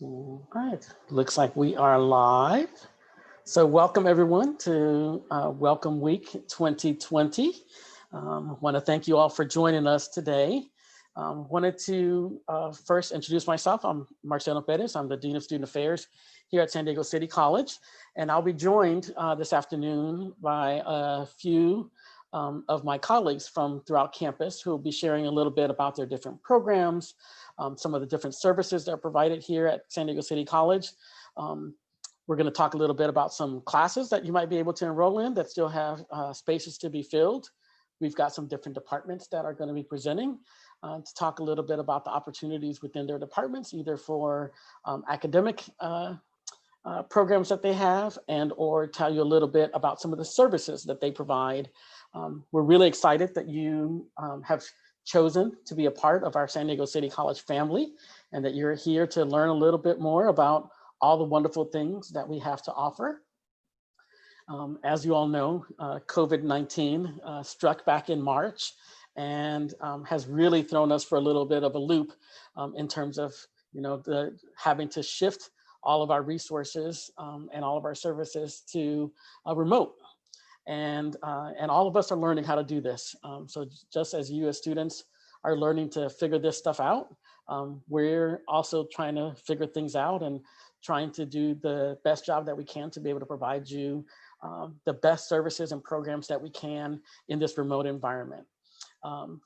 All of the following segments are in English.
All right, looks like we are live. So welcome everyone to Welcome Week 2020. Want to thank you all for joining us today. Wanted to first introduce myself. I'm Marcelo Perez. I'm the Dean of Student Affairs here at San Diego City College. And I'll be joined this afternoon by a few of my colleagues from throughout campus who will be sharing a little bit about their different programs, some of the different services that are provided here at San Diego City College. We're going to talk a little bit about some classes that you might be able to enroll in that still have spaces to be filled. We've got some different departments that are going to be presenting to talk a little bit about the opportunities within their departments, either for academic programs that they have and or tell you a little bit about some of the services that they provide. We're really excited that you have chosen to be a part of our San Diego City College family and that you're here to learn a little bit more about all the wonderful things that we have to offer. As you all know, COVID-19 struck back in March and has really thrown us for a little bit of a loop in terms of, having to shift all of our resources and all of our services to remote. And all of us are learning how to do this. So just as you as students are learning to figure this stuff out, we're also trying to figure things out and trying to do the best job that we can to be able to provide you the best services and programs that we can in this remote environment.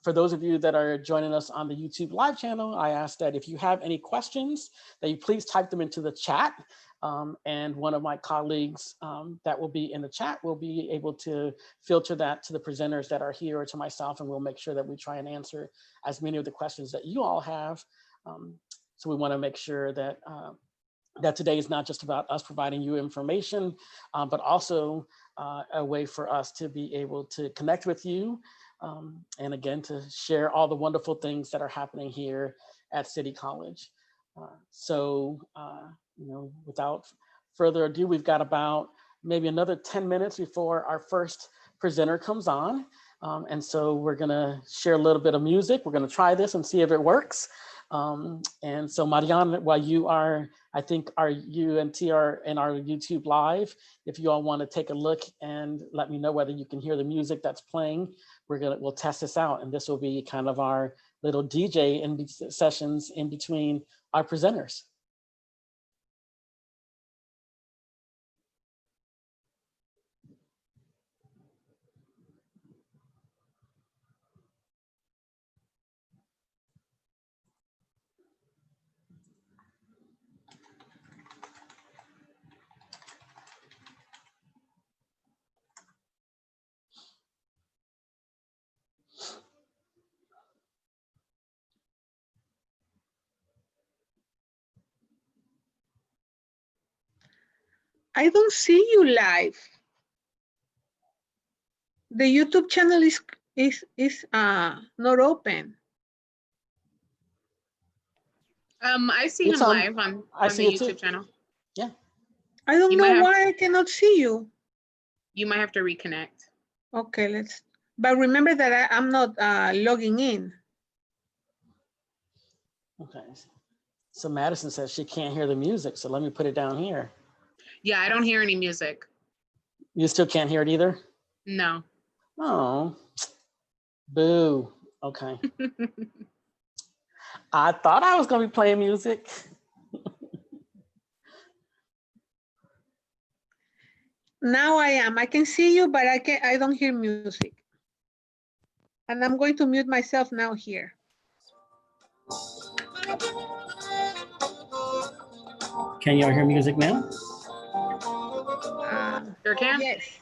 For those of you that are joining us on the YouTube live channel, I ask that if you have any questions, that you please type them into the chat. And one of my colleagues that will be in the chat will be able to filter that to the presenters that are here or to myself, and we'll make sure that we try and answer as many of the questions that you all have. So we want to make sure that that today is not just about us providing you information, but also a way for us to be able to connect with you. And again, to share all the wonderful things that are happening here at City College. Without further ado, we've got about maybe another 10 minutes before our first presenter comes on. And so we're gonna share a little bit of music. We're gonna try this and see if it works. And so Marianne, while you are, I think you and T are in our YouTube live, if you all want to take a look and let me know whether you can hear the music that's playing, we'll test this out. And this will be kind of our little DJ sessions in between our presenters. I don't see you live. The YouTube channel is not open. I see him live on the YouTube channel. Yeah. I don't know why I cannot see you. You might have to reconnect. Okay, but remember that I'm not logging in. Okay. So Madison says she can't hear the music, so let me put it down here. Yeah, I don't hear any music. You still can't hear it either? No. Oh, boo. Okay. I thought I was gonna be playing music. Now I am. I can see you, but I don't hear music. And I'm going to mute myself now here. Can y'all hear music now? Sure can. Yes.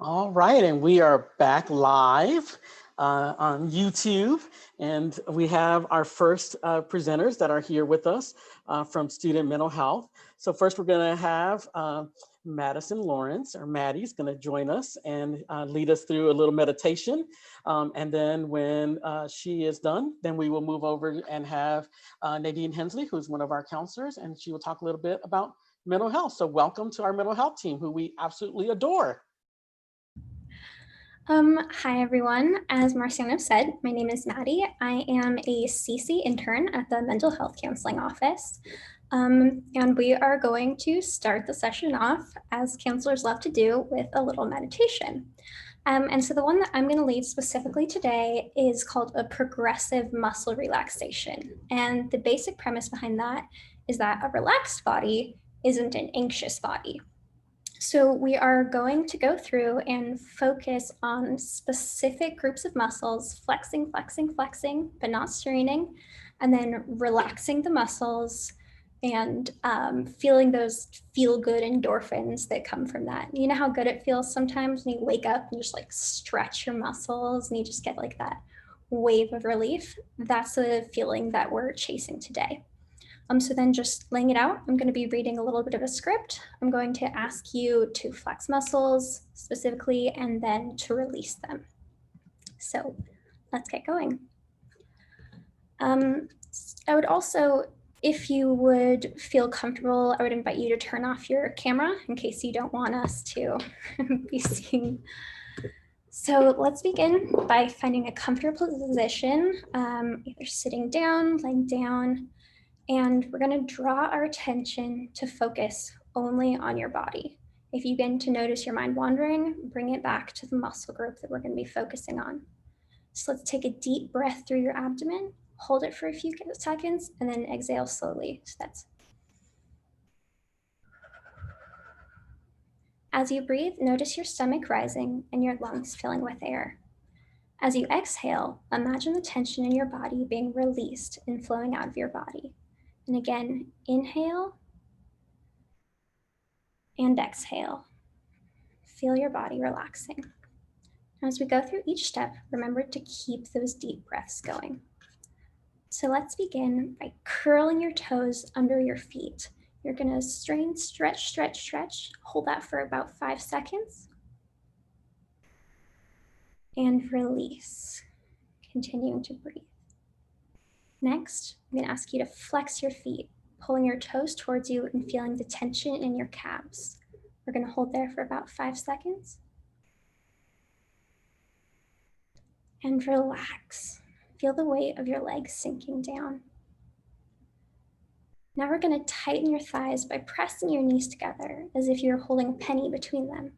All right, and we are back live on YouTube, and we have our first presenters that are here with us from Student Mental Health. So first we're gonna have Madison Lawrence, or Maddie's gonna join us and lead us through a little meditation. And then when she is done, then we will move over and have Nadine Hensley, who's one of our counselors, and she will talk a little bit about mental health. So welcome to our mental health team, who we absolutely adore. Hi everyone. As Marciano said, my name is Maddie. I am a CC intern at the Mental Health Counseling Office. And we are going to start the session off, as counselors love to do, with a little meditation. And so the one that I'm going to lead specifically today is called a progressive muscle relaxation. And the basic premise behind that is that a relaxed body isn't an anxious body. So we are going to go through and focus on specific groups of muscles, flexing, flexing, flexing, but not straining, and then relaxing the muscles and feeling those feel-good endorphins that come from that. You know how good it feels sometimes when you wake up and just like stretch your muscles and you just get like that wave of relief? That's the feeling that we're chasing today. So then just laying it out, I'm going to be reading a little bit of a script. I'm going to ask you to flex muscles specifically and then to release them. So let's get going. I would also, if you would feel comfortable, I would invite you to turn off your camera in case you don't want us to be seeing. So let's begin by finding a comfortable position, either sitting down, laying down. And we're going to draw our attention to focus only on your body. If you begin to notice your mind wandering, bring it back to the muscle group that we're going to be focusing on. So let's take a deep breath through your abdomen, hold it for a few seconds, and then exhale slowly. So that's. As you breathe, notice your stomach rising and your lungs filling with air. As you exhale, imagine the tension in your body being released and flowing out of your body. And again, inhale and exhale. Feel your body relaxing. As we go through each step, remember to keep those deep breaths going. So let's begin by curling your toes under your feet. You're going to strain, stretch, stretch, stretch. Hold that for about 5 seconds. And release, continuing to breathe. Next, I'm going to ask you to flex your feet, pulling your toes towards you and feeling the tension in your calves. We're going to hold there for about 5 seconds. And relax. Feel the weight of your legs sinking down. Now we're going to tighten your thighs by pressing your knees together as if you're holding a penny between them.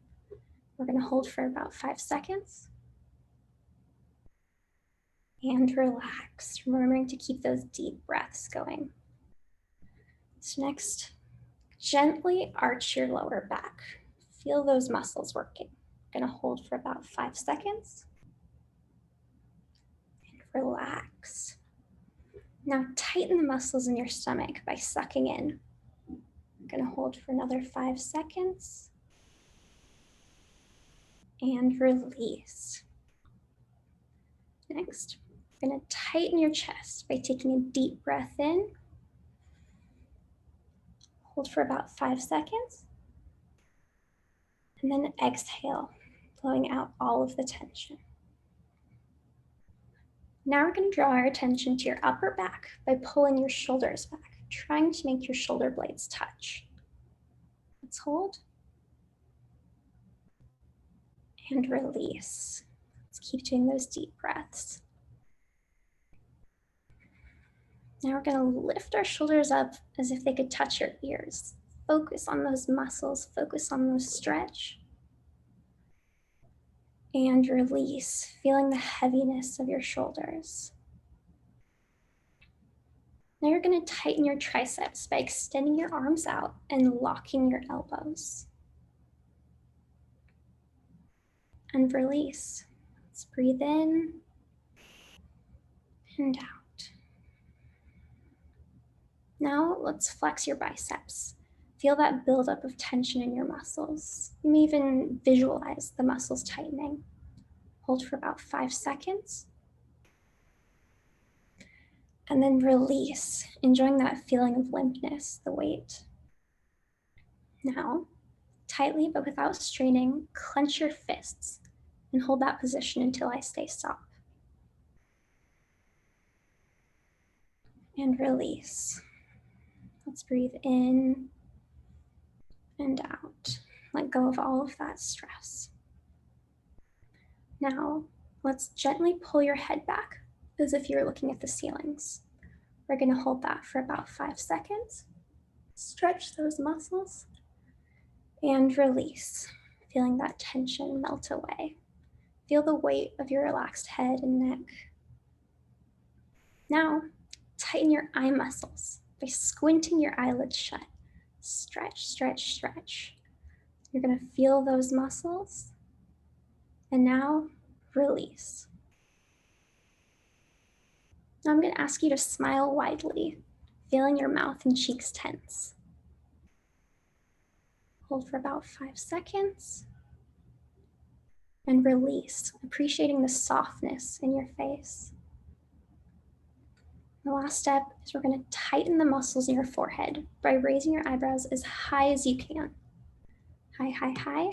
We're going to hold for about 5 seconds. And relax, remembering to keep those deep breaths going. So next, gently arch your lower back. Feel those muscles working. Going to hold for about 5 seconds. And relax. Now tighten the muscles in your stomach by sucking in. I'm going to hold for another 5 seconds. And release. Next, I'm going to tighten your chest by taking a deep breath in. Hold for about 5 seconds. And then exhale, blowing out all of the tension. Now we're going to draw our attention to your upper back by pulling your shoulders back, trying to make your shoulder blades touch. Let's hold. And release. Let's keep doing those deep breaths. Now we're going to lift our shoulders up as if they could touch your ears. Focus on those muscles, focus on those stretch. And release, feeling the heaviness of your shoulders. Now you're going to tighten your triceps by extending your arms out and locking your elbows. And release. Let's breathe in and out. Now let's flex your biceps. Feel that buildup of tension in your muscles. You may even visualize the muscles tightening. Hold for about 5 seconds. And then release, enjoying that feeling of limpness, the weight. Now, tightly but without straining, clench your fists and hold that position until I say stop. And release. Let's breathe in and out. Let go of all of that stress. Now, let's gently pull your head back as if you're looking at the ceilings. We're going to hold that for about 5 seconds. Stretch those muscles and release, feeling that tension melt away. Feel the weight of your relaxed head and neck. Now, tighten your eye muscles by squinting your eyelids shut. Stretch, stretch, stretch. You're going to feel those muscles. And now, release. Now I'm going to ask you to smile widely, feeling your mouth and cheeks tense. Hold for about 5 seconds. And release, appreciating the softness in your face. The last step is we're going to tighten the muscles in your forehead by raising your eyebrows as high as you can. High, high, high.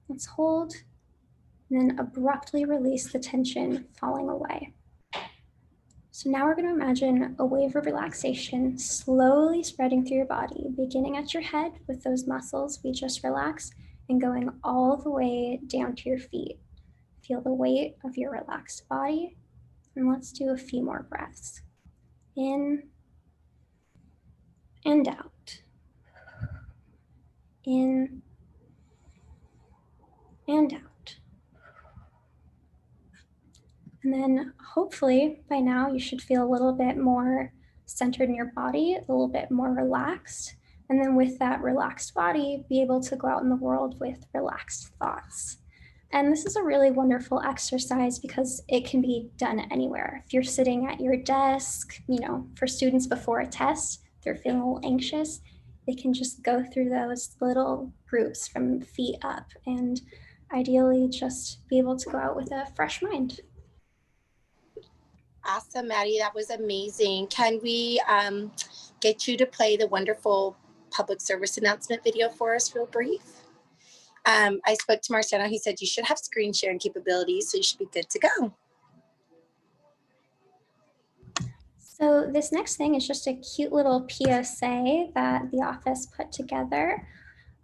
Let's hold, and then abruptly release the tension falling away. So now we're going to imagine a wave of relaxation slowly spreading through your body, beginning at your head with those muscles we just relaxed and going all the way down to your feet. Feel the weight of your relaxed body. And let's do a few more breaths. In and out. In and out. And then hopefully by now you should feel a little bit more centered in your body, a little bit more relaxed. And then with that relaxed body, be able to go out in the world with relaxed thoughts. And this is a really wonderful exercise because it can be done anywhere. If you're sitting at your desk, for students before a test, they're feeling a little anxious, they can just go through those little groups from feet up and ideally just be able to go out with a fresh mind. Awesome, Maddie, that was amazing. Can we get you to play the wonderful public service announcement video for us real brief? I spoke to Marciano. He said you should have screen sharing capabilities, so you should be good to go. So this next thing is just a cute little PSA that the office put together.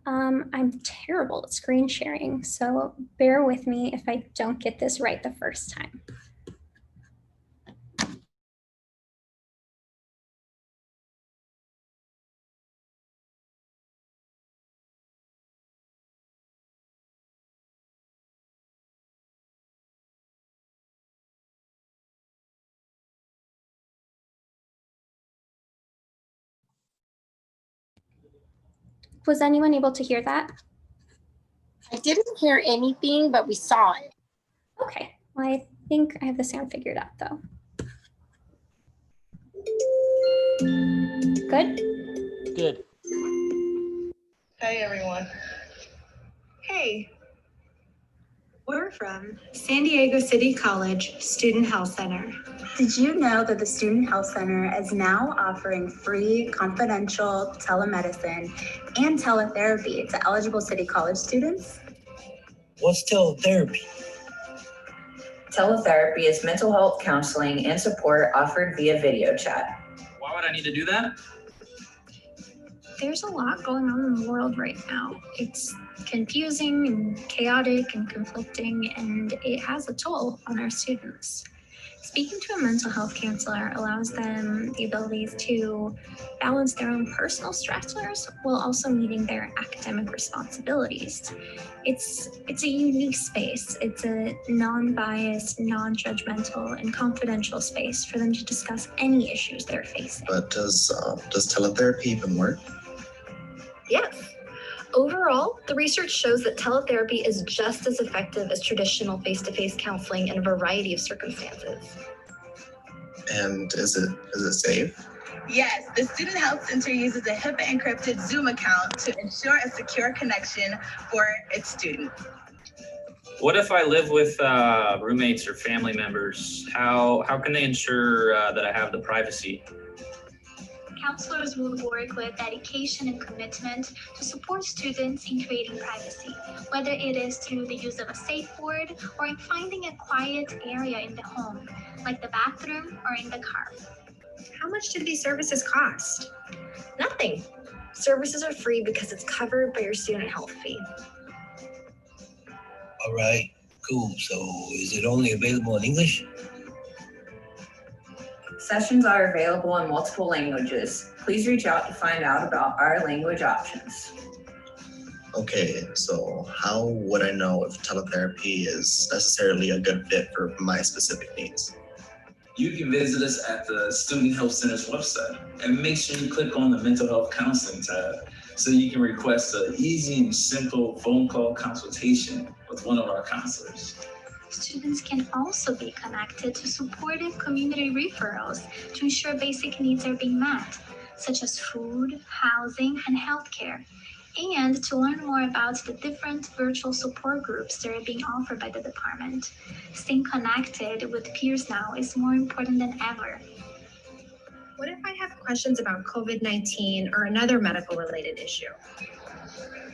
I'm terrible at screen sharing, so bear with me if I don't get this right the first time. Was anyone able to hear that? I didn't hear anything, but we saw it. Okay, well, I think I have the sound figured out though. Good? Good. Hi, everyone. Hey, we're from San Diego City College Student Health Center. Did you know that the Student Health Center is now offering free confidential telemedicine and teletherapy to eligible City College students? What's teletherapy? Teletherapy is mental health counseling and support offered via video chat. Why would I need to do that? There's a lot going on in the world right now. It's confusing and chaotic and conflicting, and it has a toll on our students. Speaking to a mental health counselor allows them the abilities to balance their own personal stressors while also meeting their academic responsibilities. It's a unique space. It's a non-biased, non-judgmental, and confidential space for them to discuss any issues they're facing. But does teletherapy even work? Yes. Overall, the research shows that teletherapy is just as effective as traditional face-to-face counseling in a variety of circumstances. And is it safe? Yes, the Student Health Center uses a HIPAA encrypted Zoom account to ensure a secure connection for its students. What if I live with roommates or family members? How can they ensure that I have the privacy? Counselors will work with dedication and commitment to support students in creating privacy, whether it is through the use of a safe word or in finding a quiet area in the home, like the bathroom or in the car. How much do these services cost? Nothing. Services are free because it's covered by your student health fee. All right, cool. So is it only available in English? Sessions are available in multiple languages. Please reach out to find out about our language options. Okay, so how would I know if teletherapy is necessarily a good fit for my specific needs? You can visit us at the Student Health Center's website and make sure you click on the Mental Health Counseling tab so you can request an easy and simple phone call consultation with one of our counselors. Students can also be connected to supportive community referrals to ensure basic needs are being met, such as food, housing, and healthcare, and to learn more about the different virtual support groups that are being offered by the department. Staying connected with peers now is more important than ever. What if I have questions about COVID-19 or another medical related issue?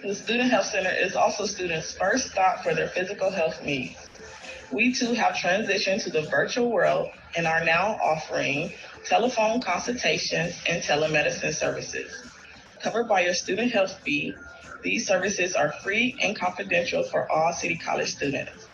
The Student Health Center is also students' first stop for their physical health needs. We too have transitioned to the virtual world and are now offering telephone consultations and telemedicine services. Covered by your student health fee, these services are free and confidential for all City College students.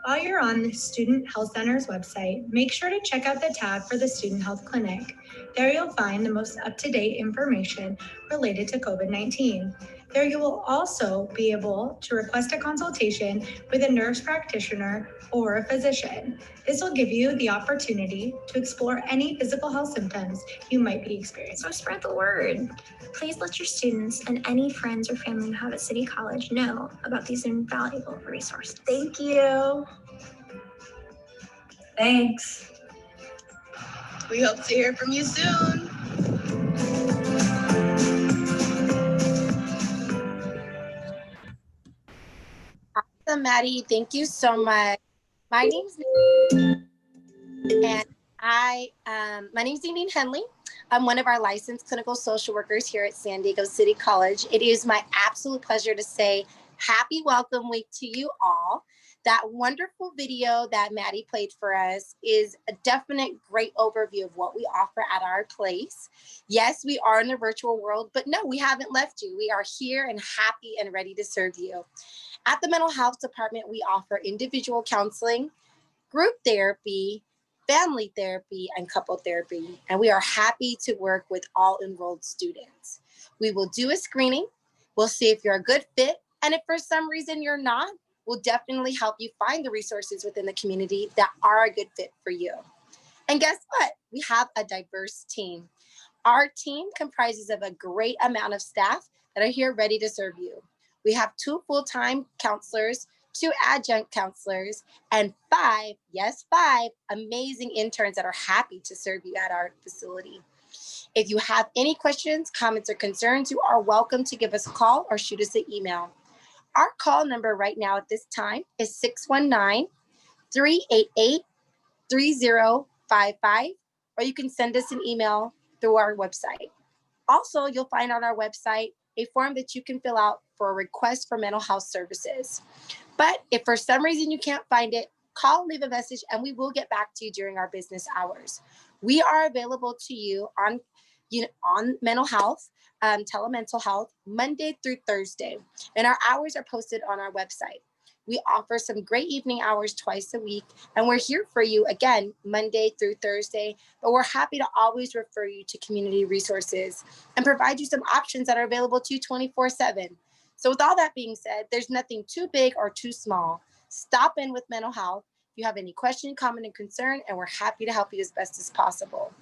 While you're on the Student Health Center's website, make sure to check out the tab for the Student Health Clinic. There you'll find the most up-to-date information related to COVID-19. There you will also be able to request a consultation with a nurse practitioner or a physician. This will give you the opportunity to explore any physical health symptoms you might be experiencing. So spread the word. Please let your students and any friends or family you have at City College know about these invaluable resources. Thank you. Thanks. We hope to hear from you soon. Awesome, Maddie. Thank you so much. My name's Nadine Henley. I'm one of our licensed clinical social workers here at San Diego City College. It is my absolute pleasure to say happy welcome week to you all. That wonderful video that Maddie played for us is a definite great overview of what we offer at our place. Yes, we are in the virtual world, but no, we haven't left you. We are here and happy and ready to serve you. At the Mental Health Department, we offer individual counseling, group therapy, family therapy, and couple therapy. And we are happy to work with all enrolled students. We will do a screening. We'll see if you're a good fit. And if for some reason you're not, we'll definitely help you find the resources within the community that are a good fit for you. And guess what? We have a diverse team. Our team comprises of a great amount of staff that are here ready to serve you. We have 2 full-time counselors, 2 adjunct counselors, and 5 amazing interns that are happy to serve you at our facility. If you have any questions, comments, or concerns, you are welcome to give us a call or shoot us an email. Our call number right now at this time is 619-388-3055, or you can send us an email through our website. Also, you'll find on our website a form that you can fill out for a request for mental health services. But if for some reason you can't find it, call, leave a message, and we will get back to you during our business hours. We are available to you on mental health, telemental health, Monday through Thursday, and our hours are posted on our website. We offer some great evening hours twice a week, and we're here for you again, Monday through Thursday, but we're happy to always refer you to community resources and provide you some options that are available to you 24/7. So with all that being said, there's nothing too big or too small. Stop in with mental health if you have any question, comment, and concern, and we're happy to help you as best as possible.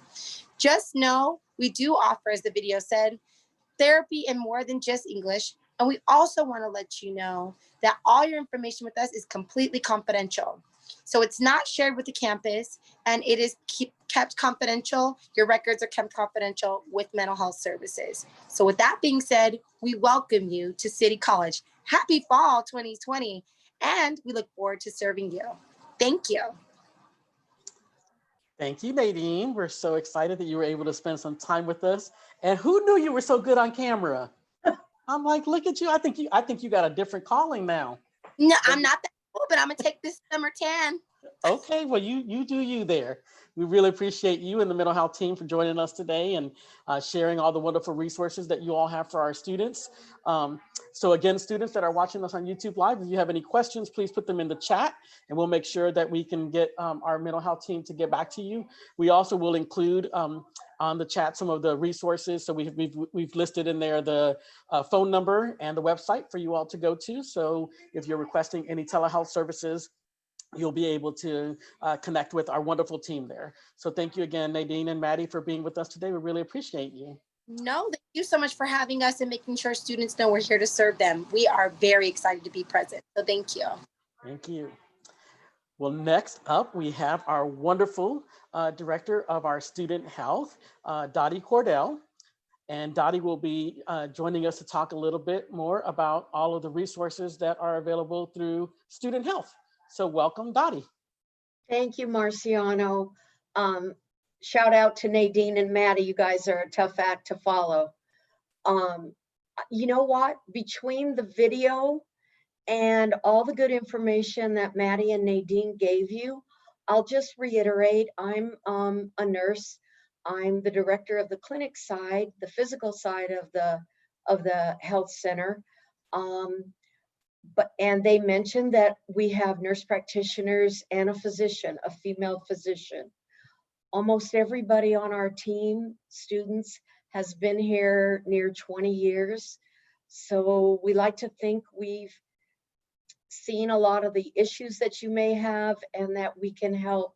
Just know we do offer, as the video said, therapy in more than just English. And we also want to let you know that all your information with us is completely confidential. So it's not shared with the campus, and it is kept confidential. Your records are kept confidential with mental health services. So with that being said, we welcome you to City College. Happy fall 2020, and we look forward to serving you. Thank you. Thank you, Nadine. We're so excited that you were able to spend some time with us. And who knew you were so good on camera? I'm like, look at you. I think you got a different calling now. No, I'm not that cool, but I'm gonna take this summer tan. Okay, well, you do you there. We really appreciate you and the mental health team for joining us today and sharing all the wonderful resources that you all have for our students. So again, students that are watching us on YouTube Live, if you have any questions, please put them in the chat and we'll make sure that we can get our mental health team to get back to you. We also will include on the chat some of the resources. So we've listed in there the phone number and the website for you all to go to. So if you're requesting any telehealth services, you'll be able to connect with our wonderful team there. So thank you again, Nadine and Maddie, for being with us today. We really appreciate you. No, thank you so much for having us and making sure students know we're here to serve them. We are very excited to be present. So thank you. Thank you. Well, next up, we have our wonderful Director of our Student Health, Dottie Cordell. And Dottie will be joining us to talk a little bit more about all of the resources that are available through Student Health. So welcome, Dottie. Thank you, Marciano. Shout out to Nadine and Maddie. You guys are a tough act to follow. You know what? Between the video and all the good information that Maddie and Nadine gave you, I'll just reiterate, I'm a nurse. I'm the director of the clinic side, the physical side of the health center. And they mentioned that we have nurse practitioners and a physician, a female physician. Almost everybody on our team, students, has been here near 20 years. So we like to think we've seen a lot of the issues that you may have and that we can help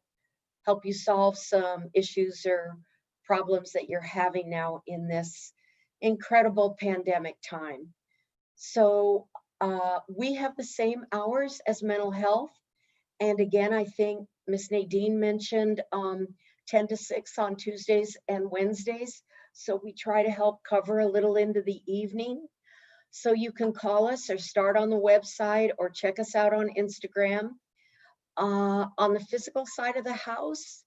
you solve some issues or problems that you're having now in this incredible pandemic time. So we have the same hours as mental health. And again, I think Miss Nadine mentioned 10 to 6 on Tuesdays and Wednesdays. So we try to help cover a little into the evening. So you can call us or start on the website or check us out on Instagram. On the physical side of the house,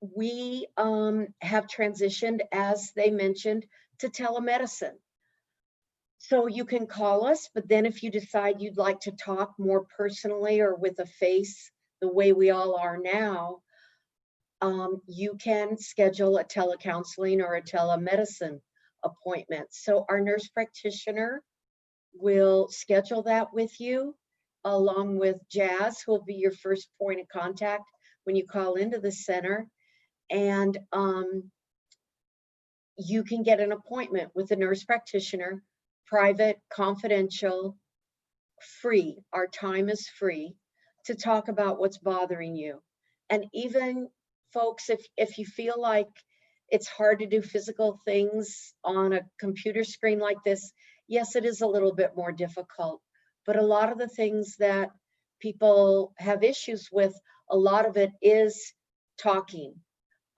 we have transitioned, as they mentioned, to telemedicine. So you can call us, but then if you decide you'd like to talk more personally or with a face, the way we all are now, you can schedule a telecounseling or a telemedicine appointment. So our nurse practitioner will schedule that with you, along with Jazz, who will be your first point of contact when you call into the center. And you can get an appointment with a nurse practitioner, private, confidential, free. Our time is free to talk about what's bothering you. And even folks, if you feel like it's hard to do physical things on a computer screen like this, yes, it is a little bit more difficult. But a lot of the things that people have issues with, a lot of it is talking.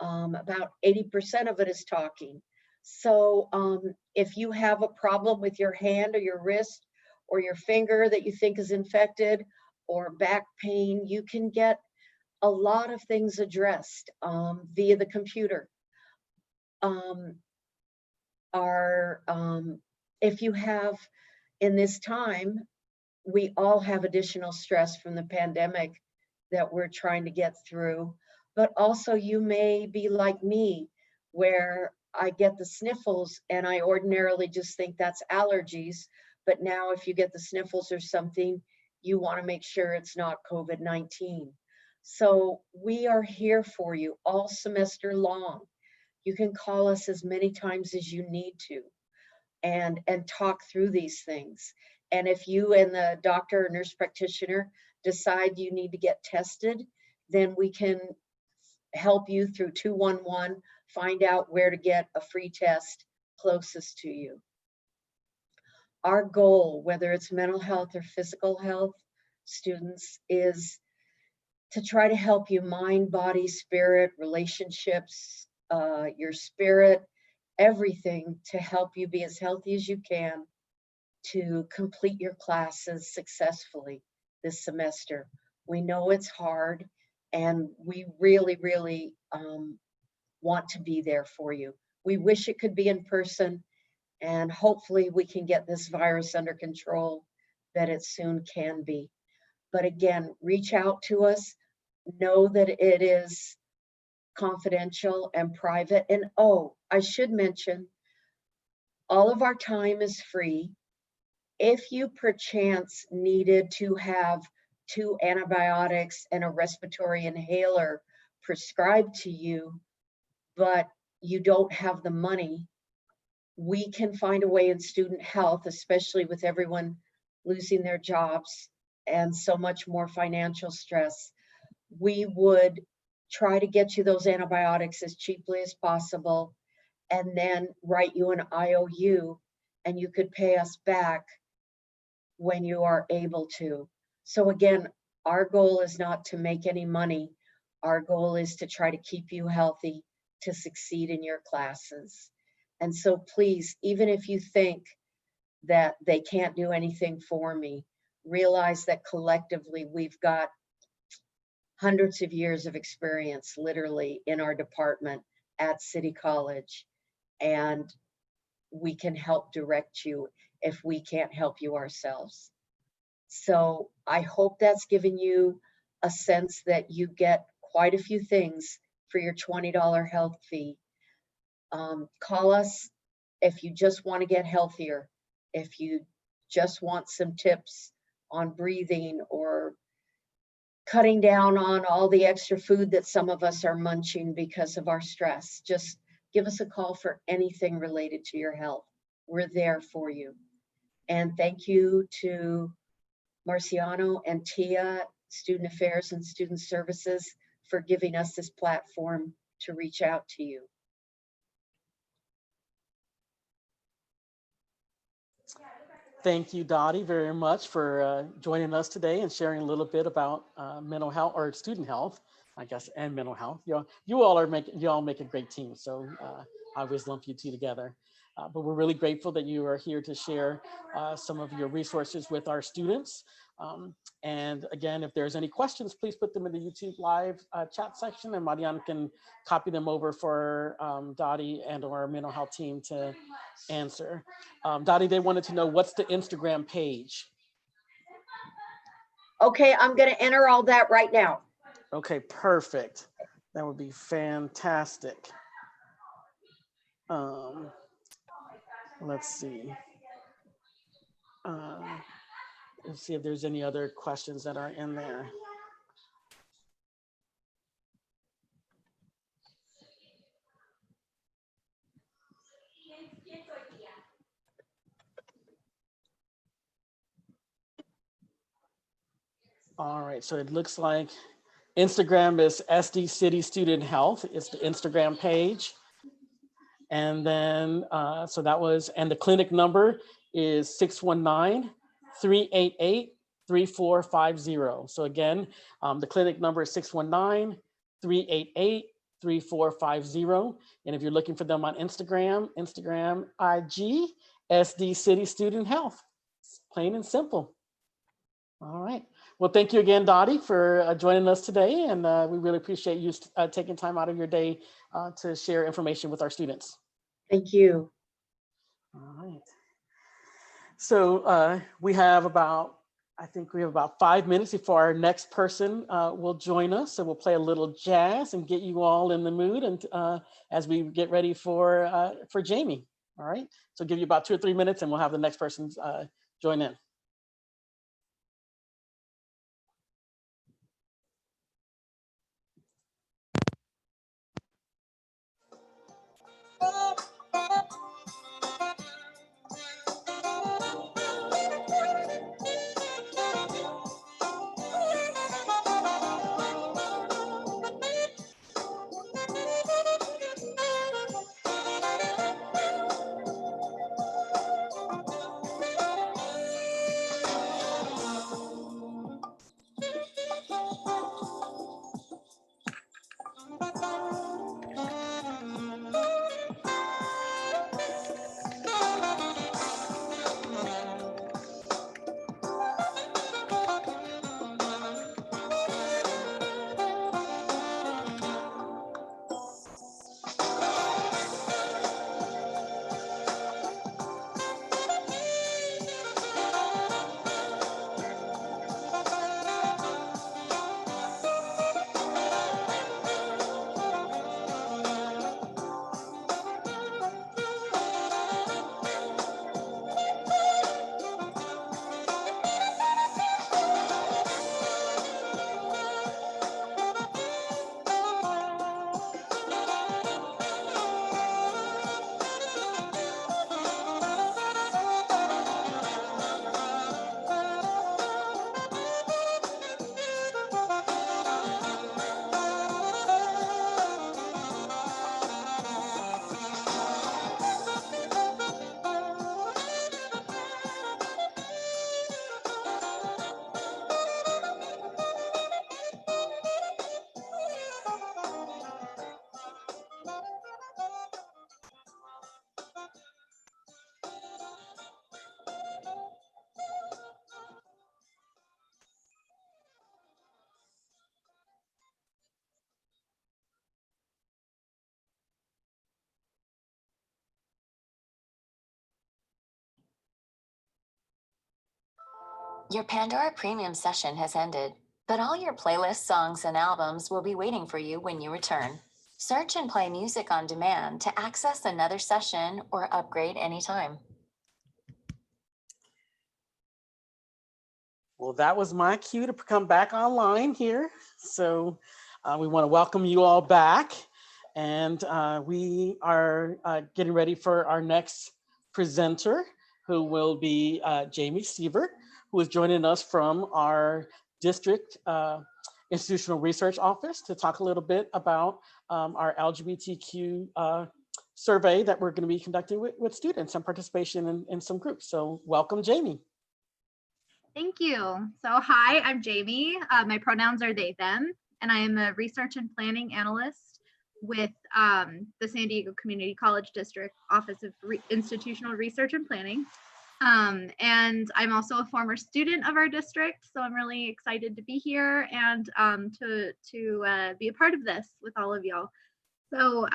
About 80% of it is talking. So if you have a problem with your hand or your wrist or your finger that you think is infected or back pain, you can get a lot of things addressed via the computer. If you have, in this time, we all have additional stress from the pandemic that we're trying to get through, but also you may be like me, where I get the sniffles and I ordinarily just think that's allergies, but now if you get the sniffles or something, you want to make sure it's not COVID-19. So we are here for you all semester long. You can call us as many times as you need to and talk through these things. And if you and the doctor or nurse practitioner decide you need to get tested, then we can help you through 211, find out where to get a free test closest to you. Our goal, whether it's mental health or physical health students, is to try to help you mind, body, spirit, relationships, your spirit, everything to help you be as healthy as you can to complete your classes successfully this semester. We know it's hard and we really, really want to be there for you. We wish it could be in person and hopefully we can get this virus under control, that it soon can be. But again, reach out to us. Know that it is confidential and private. And oh, I should mention, all of our time is free. If you perchance needed to have 2 antibiotics and a respiratory inhaler prescribed to you, but you don't have the money, we can find a way in student health, especially with everyone losing their jobs and so much more financial stress. We would try to get you those antibiotics as cheaply as possible and then write you an IOU and you could pay us back when you are able to. So again, our goal is not to make any money. Our goal is to try to keep you healthy to succeed in your classes. And so please, even if you think that they can't do anything for me, realize that collectively we've got hundreds of years of experience literally in our department at City College, and we can help direct you if we can't help you ourselves. So I hope that's given you a sense that you get quite a few things for your $20 health fee. Call us if you just want to get healthier, if you just want some tips on breathing or cutting down on all the extra food that some of us are munching because of our stress. Just give us a call for anything related to your health. We're there for you. And thank you to Marciano and Tia, Student Affairs and Student Services, for giving us this platform to reach out to you. Thank you, Dottie, very much for joining us today and sharing a little bit about mental health or student health, I guess, and mental health. You all make a great team, so I always lump you two together. But we're really grateful that you are here to share some of your resources with our students. And again, if there's any questions, please put them in the YouTube live chat section, and Marianne can copy them over for Dottie and our mental health team to answer. Dottie, they wanted to know, what's the Instagram page? Okay, I'm going to enter all that right now. Okay, perfect. That would be fantastic. Let's see. Let's see if there's any other questions that are in there. All right, so it looks like Instagram is SD City Student Health. It's the Instagram page. And then, so that was, and the clinic number is 619-388-3450. So again, the clinic number is 619-388-3450. And if you're looking for them on Instagram, IG, SD City Student Health. It's plain and simple. All right. Well, thank you again, Dottie, for joining us today. And we really appreciate you taking time out of your day to share information with our students. Thank you. All right. So we have about 5 minutes before our next person will join us. So we'll play a little jazz and get you all in the mood, and as we get ready for Jamie. All right. So give you about 2 or 3 minutes and we'll have the next person join in. Your Pandora Premium session has ended, but all your playlist songs and albums will be waiting for you when you return. Search and play music on demand to access another session or upgrade anytime. Well, that was my cue to come back online here. So we want to welcome you all back. And we are getting ready for our next presenter, who will be Jamie Sievert, who is joining us from our district institutional research office to talk a little bit about our LGBTQ survey that we're going to be conducting with students and participation in some groups. So welcome, Jamie. Thank you. So hi, I'm Jamie. My pronouns are they, them, and I am a research and planning analyst with the San Diego Community College District Office of Institutional Research and Planning. And I'm also a former student of our district, so I'm really excited to be here and to be a part of this with all of y'all. So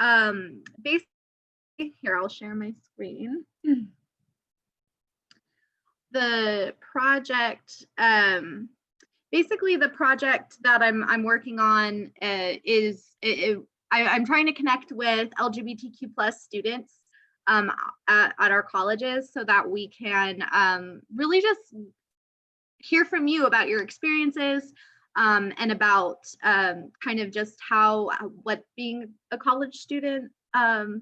basically, here, I'll share my screen. The project, basically the project that I'm working on is, I'm trying to connect with LGBTQ plus students at our colleges so that we can really just hear from you about your experiences and about kind of just what being a college student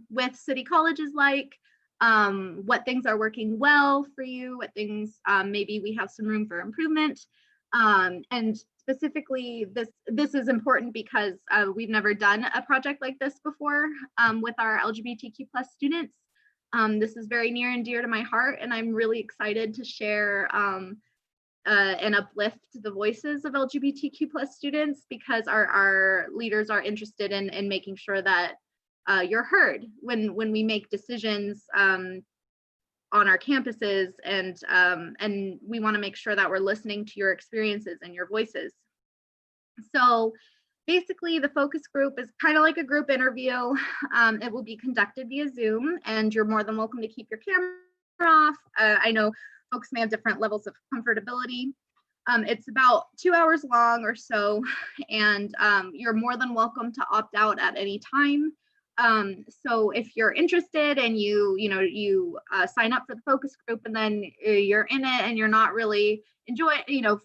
with City College is like. What things are working well for you, what things maybe we have some room for improvement. And specifically, this is important because we've never done a project like this before with our LGBTQ plus students. This is very near and dear to my heart, and I'm really excited to share and uplift the voices of LGBTQ plus students because our leaders are interested in making sure that you're heard when we make decisions on our campuses, and we want to make sure that we're listening to your experiences and your voices. So basically, the focus group is kind of like a group interview. It will be conducted via Zoom, and you're more than welcome to keep your camera off. I know folks may have different levels of comfortability. It's about 2 hours long or so, and you're more than welcome to opt out at any time. So if you're interested and you sign up for the focus group and then you're in it and you're not really enjoying,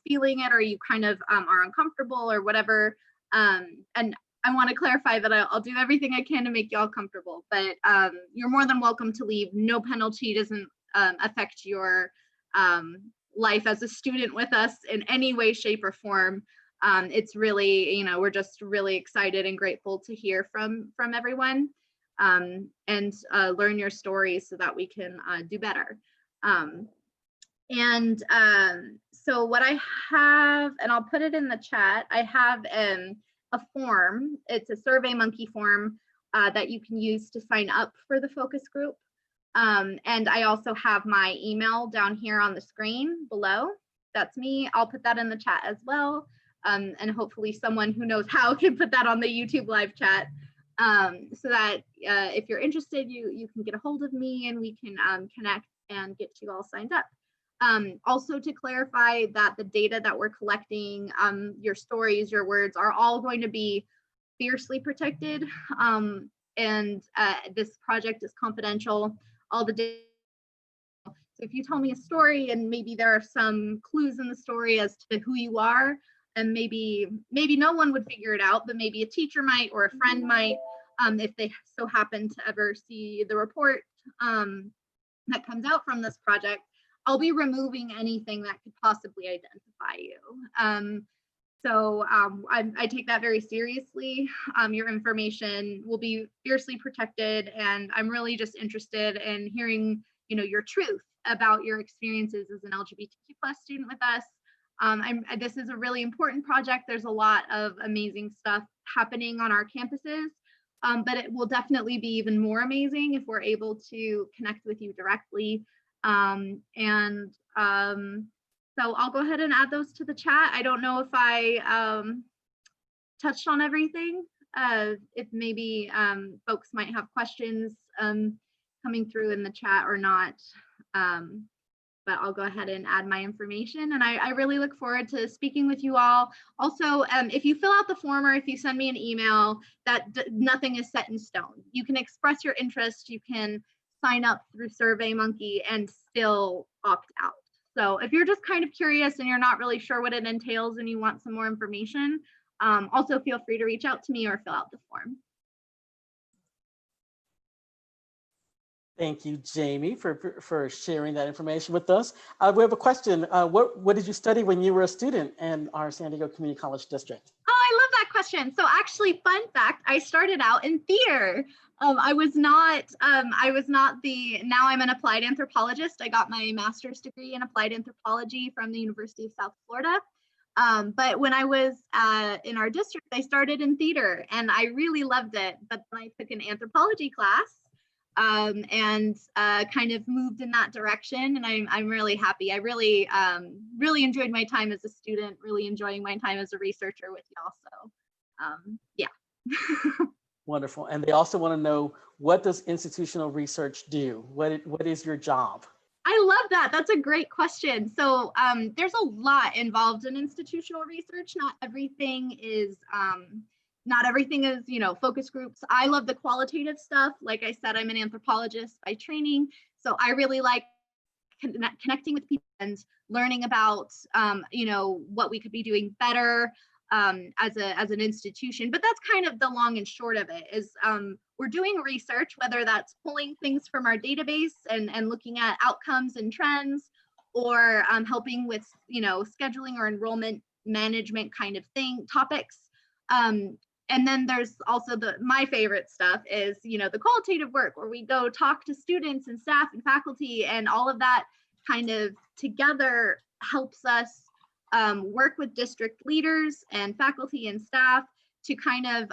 feeling it, or you kind of are uncomfortable or whatever. And I want to clarify that I'll do everything I can to make y'all comfortable, but you're more than welcome to leave. No penalty. Doesn't affect your life as a student with us in any way, shape, or form. It's really, we're just really excited and grateful to hear from everyone and learn your stories so that we can do better. So what I have, and I'll put it in the chat, I have a form. It's a SurveyMonkey form that you can use to sign up for the focus group. And I also have my email down here on the screen below. That's me. I'll put that in the chat as well. And hopefully someone who knows how can put that on the YouTube live chat so that if you're interested, you can get a hold of me and we can connect and get you all signed up. Also to clarify that the data that we're collecting, your stories, your words are all going to be fiercely protected. And this project is confidential. All the data. So if you tell me a story and maybe there are some clues in the story as to who you are, and maybe no one would figure it out, but maybe a teacher might or a friend might, if they so happen to ever see the report that comes out from this project, I'll be removing anything that could possibly identify you. So I take that very seriously. Your information will be fiercely protected, and I'm really just interested in hearing, your truth about your experiences as an LGBTQ plus student with us. This is a really important project. There's a lot of amazing stuff happening on our campuses, but it will definitely be even more amazing if we're able to connect with you directly. So I'll go ahead and add those to the chat. I don't know if I touched on everything. If maybe folks might have questions coming through in the chat or not. but I'll go ahead and add my information. And I really look forward to speaking with you all. Also, if you fill out the form or if you send me an email, nothing is set in stone. You can express your interest. You can sign up through SurveyMonkey and still opt out. So if you're just kind of curious and you're not really sure what it entails and you want some more information, also feel free to reach out to me or fill out the form. Thank you, Jamie, for sharing that information with us. We have a question. What did you study when you were a student in our San Diego Community College District? Oh, I love that question. So actually, fun fact, I started out in theater. I was not now I'm an applied anthropologist. I got my master's degree in applied anthropology from the University of South Florida. But when I was in our district, I started in theater and I really loved it. But then I took an anthropology class and kind of moved in that direction. And I'm really happy. I really enjoyed my time as a student, really enjoying my time as a researcher with y'all. So yeah. Wonderful. And they also want to know, what does institutional research do? What is your job? I love that. That's a great question. So there's a lot involved in institutional research. Not everything is, focus groups. I love the qualitative stuff. Like I said, I'm an anthropologist by training. So I really like connecting with people and learning about, what we could be doing better as an institution. But that's kind of the long and short of it is we're doing research, whether that's pulling things from our database and looking at outcomes and trends, or helping with, scheduling or enrollment management kind of topics. And then there's also my favorite stuff is, the qualitative work where we go talk to students and staff and faculty, and all of that kind of together helps us work with district leaders and faculty and staff to kind of,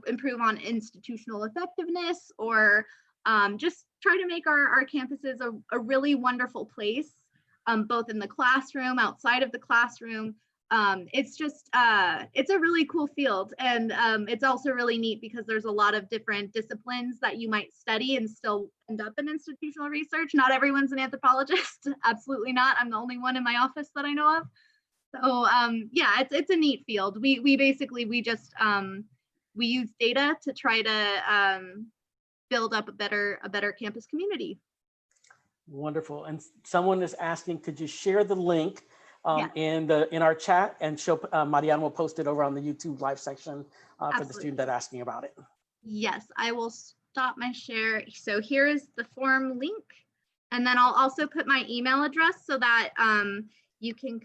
improve on institutional effectiveness, or just try to make our campuses a really wonderful place, both in the classroom, outside of the classroom. It's just, it's a really cool field. And it's also really neat because there's a lot of different disciplines that you might study and still end up in institutional research. Not everyone's an anthropologist. Absolutely not. I'm the only one in my office that I know of. So yeah, it's a neat field. We use data to try to build up a better campus community. Wonderful. And someone is asking, could you share the link in our chat, and Marianne will post it over on the YouTube live section for the student that's asking about it. Yes, I will stop my share. So here is the form link, and then I'll also put my email address so that you can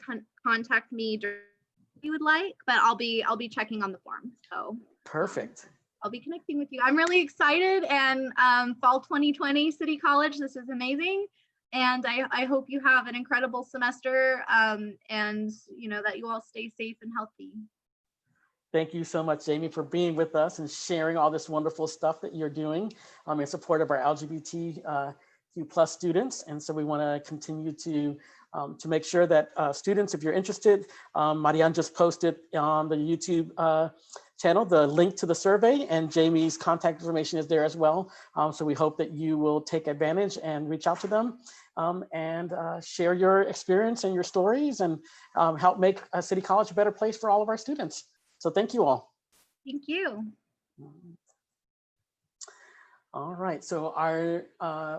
contact me if you would like, but I'll be checking on the form. So perfect. I'll be connecting with you. I'm really excited, and fall 2020 City College, this is amazing. And I hope you have an incredible semester, and that you all stay safe and healthy. Thank you so much, Jamie, for being with us and sharing all this wonderful stuff that you're doing in support of our LGBTQ+ students. And so we want to continue to make sure that students, if you're interested, Marianne just posted on the YouTube channel the link to the survey, and Jamie's contact information is there as well. So we hope that you will take advantage and reach out to them and share your experience and your stories, and help make City College a better place for all of our students. So thank you all. Thank you. All right, so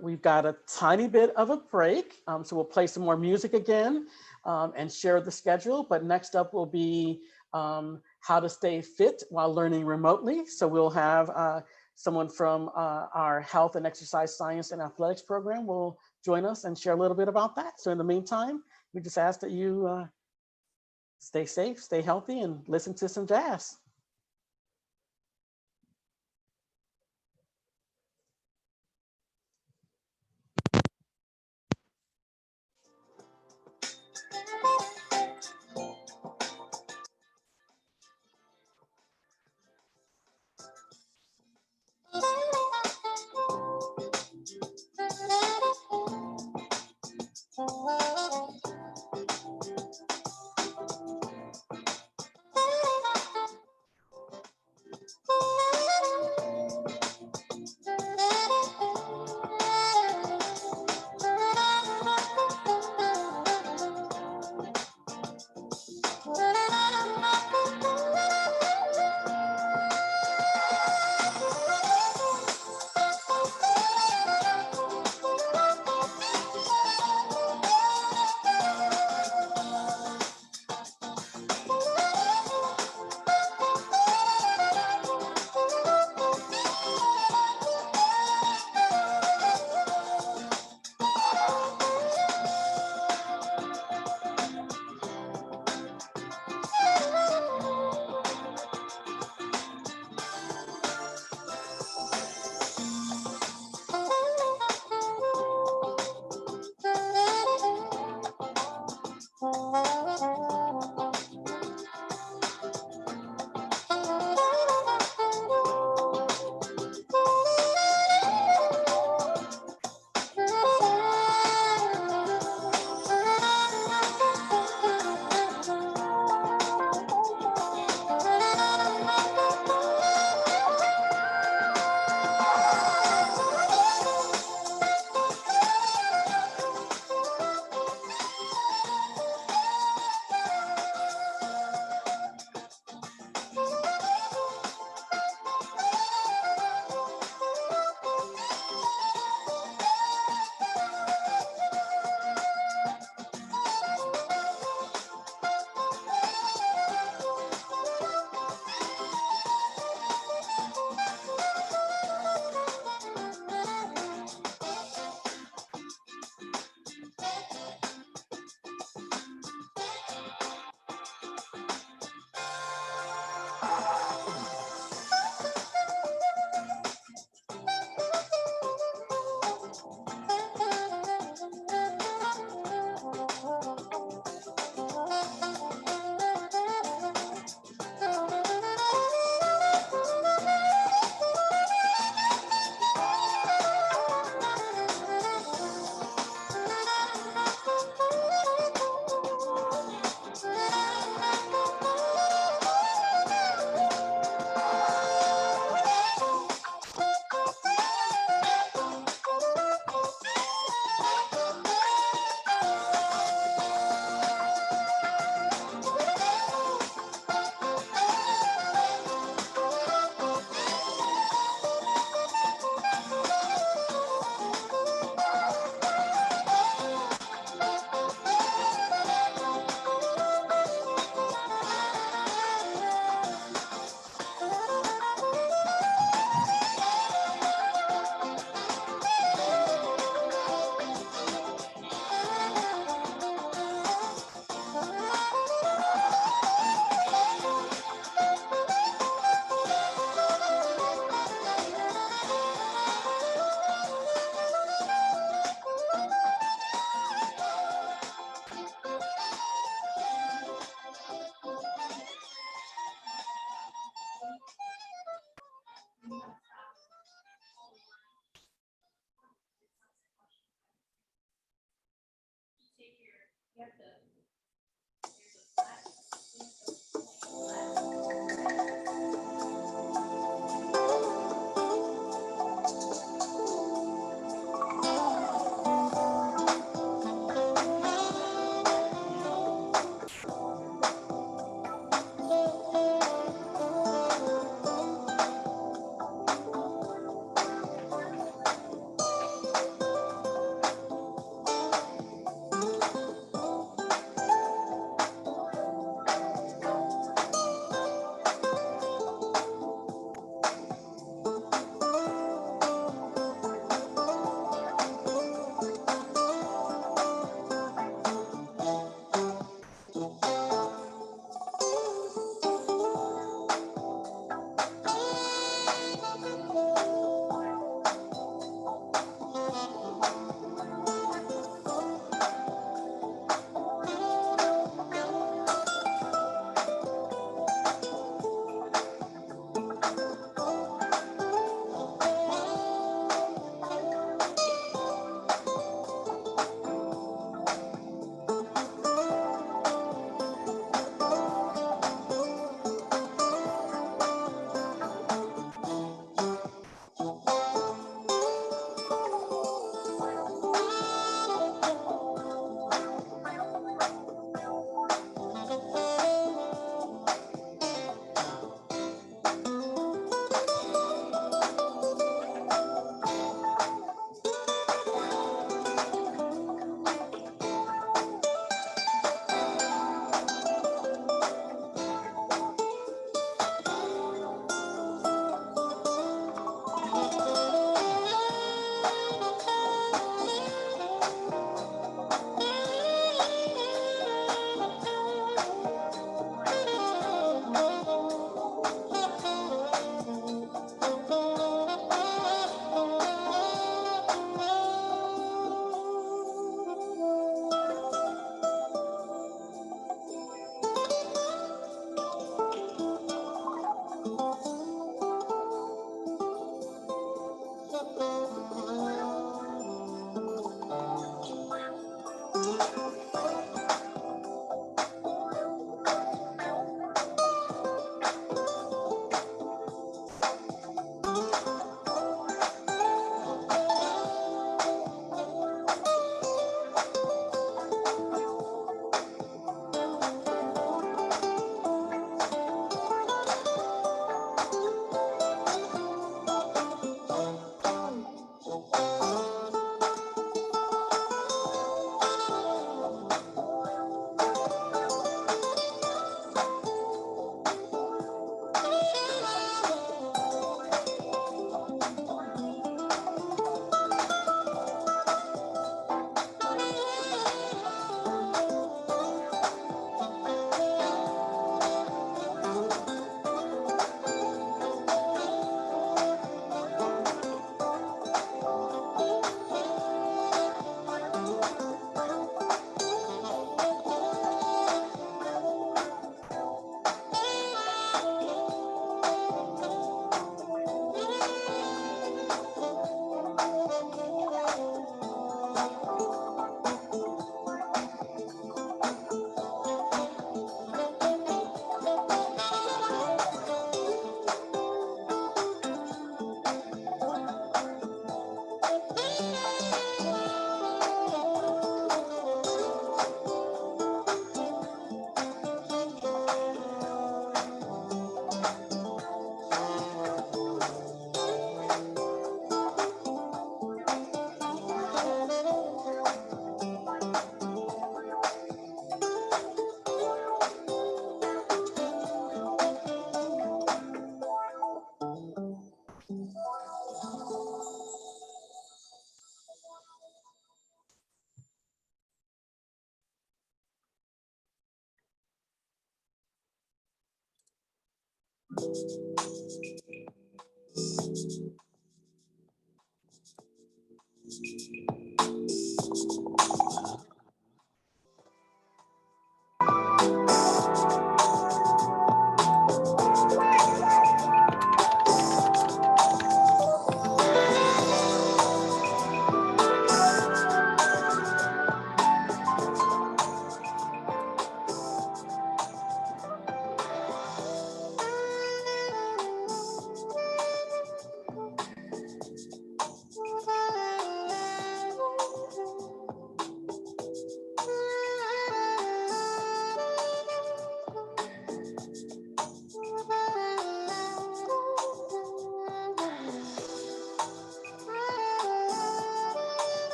we've got a tiny bit of a break. So we'll play some more music again and share the schedule. But next up will be how to stay fit while learning remotely. So we'll have someone from our health and exercise science and athletics program will join us and share a little bit about that. So in the meantime, we just ask that you stay safe, stay healthy, and listen to some jazz.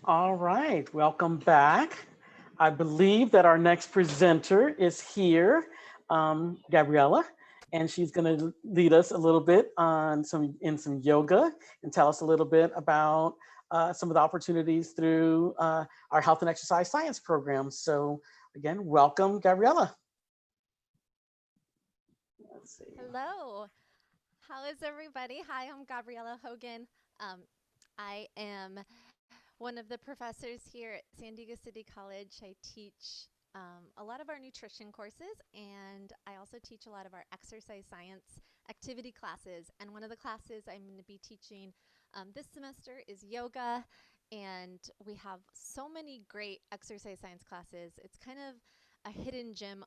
All right, welcome back. I believe that our next presenter is here, Gabriella, and she's going to lead us a little bit on some yoga and tell us a little bit about some of the opportunities through our health and exercise science program. So again, welcome, Gabriella. Let's see. Hello, how is everybody? Hi, I'm Gabriella Hogan. I am one of the professors here at San Diego City College. I teach a lot of our nutrition courses, and I also teach a lot of our exercise science activity classes. And one of the classes I'm going to be teaching this semester is yoga, and we have so many great exercise science classes. It's kind of a hidden gem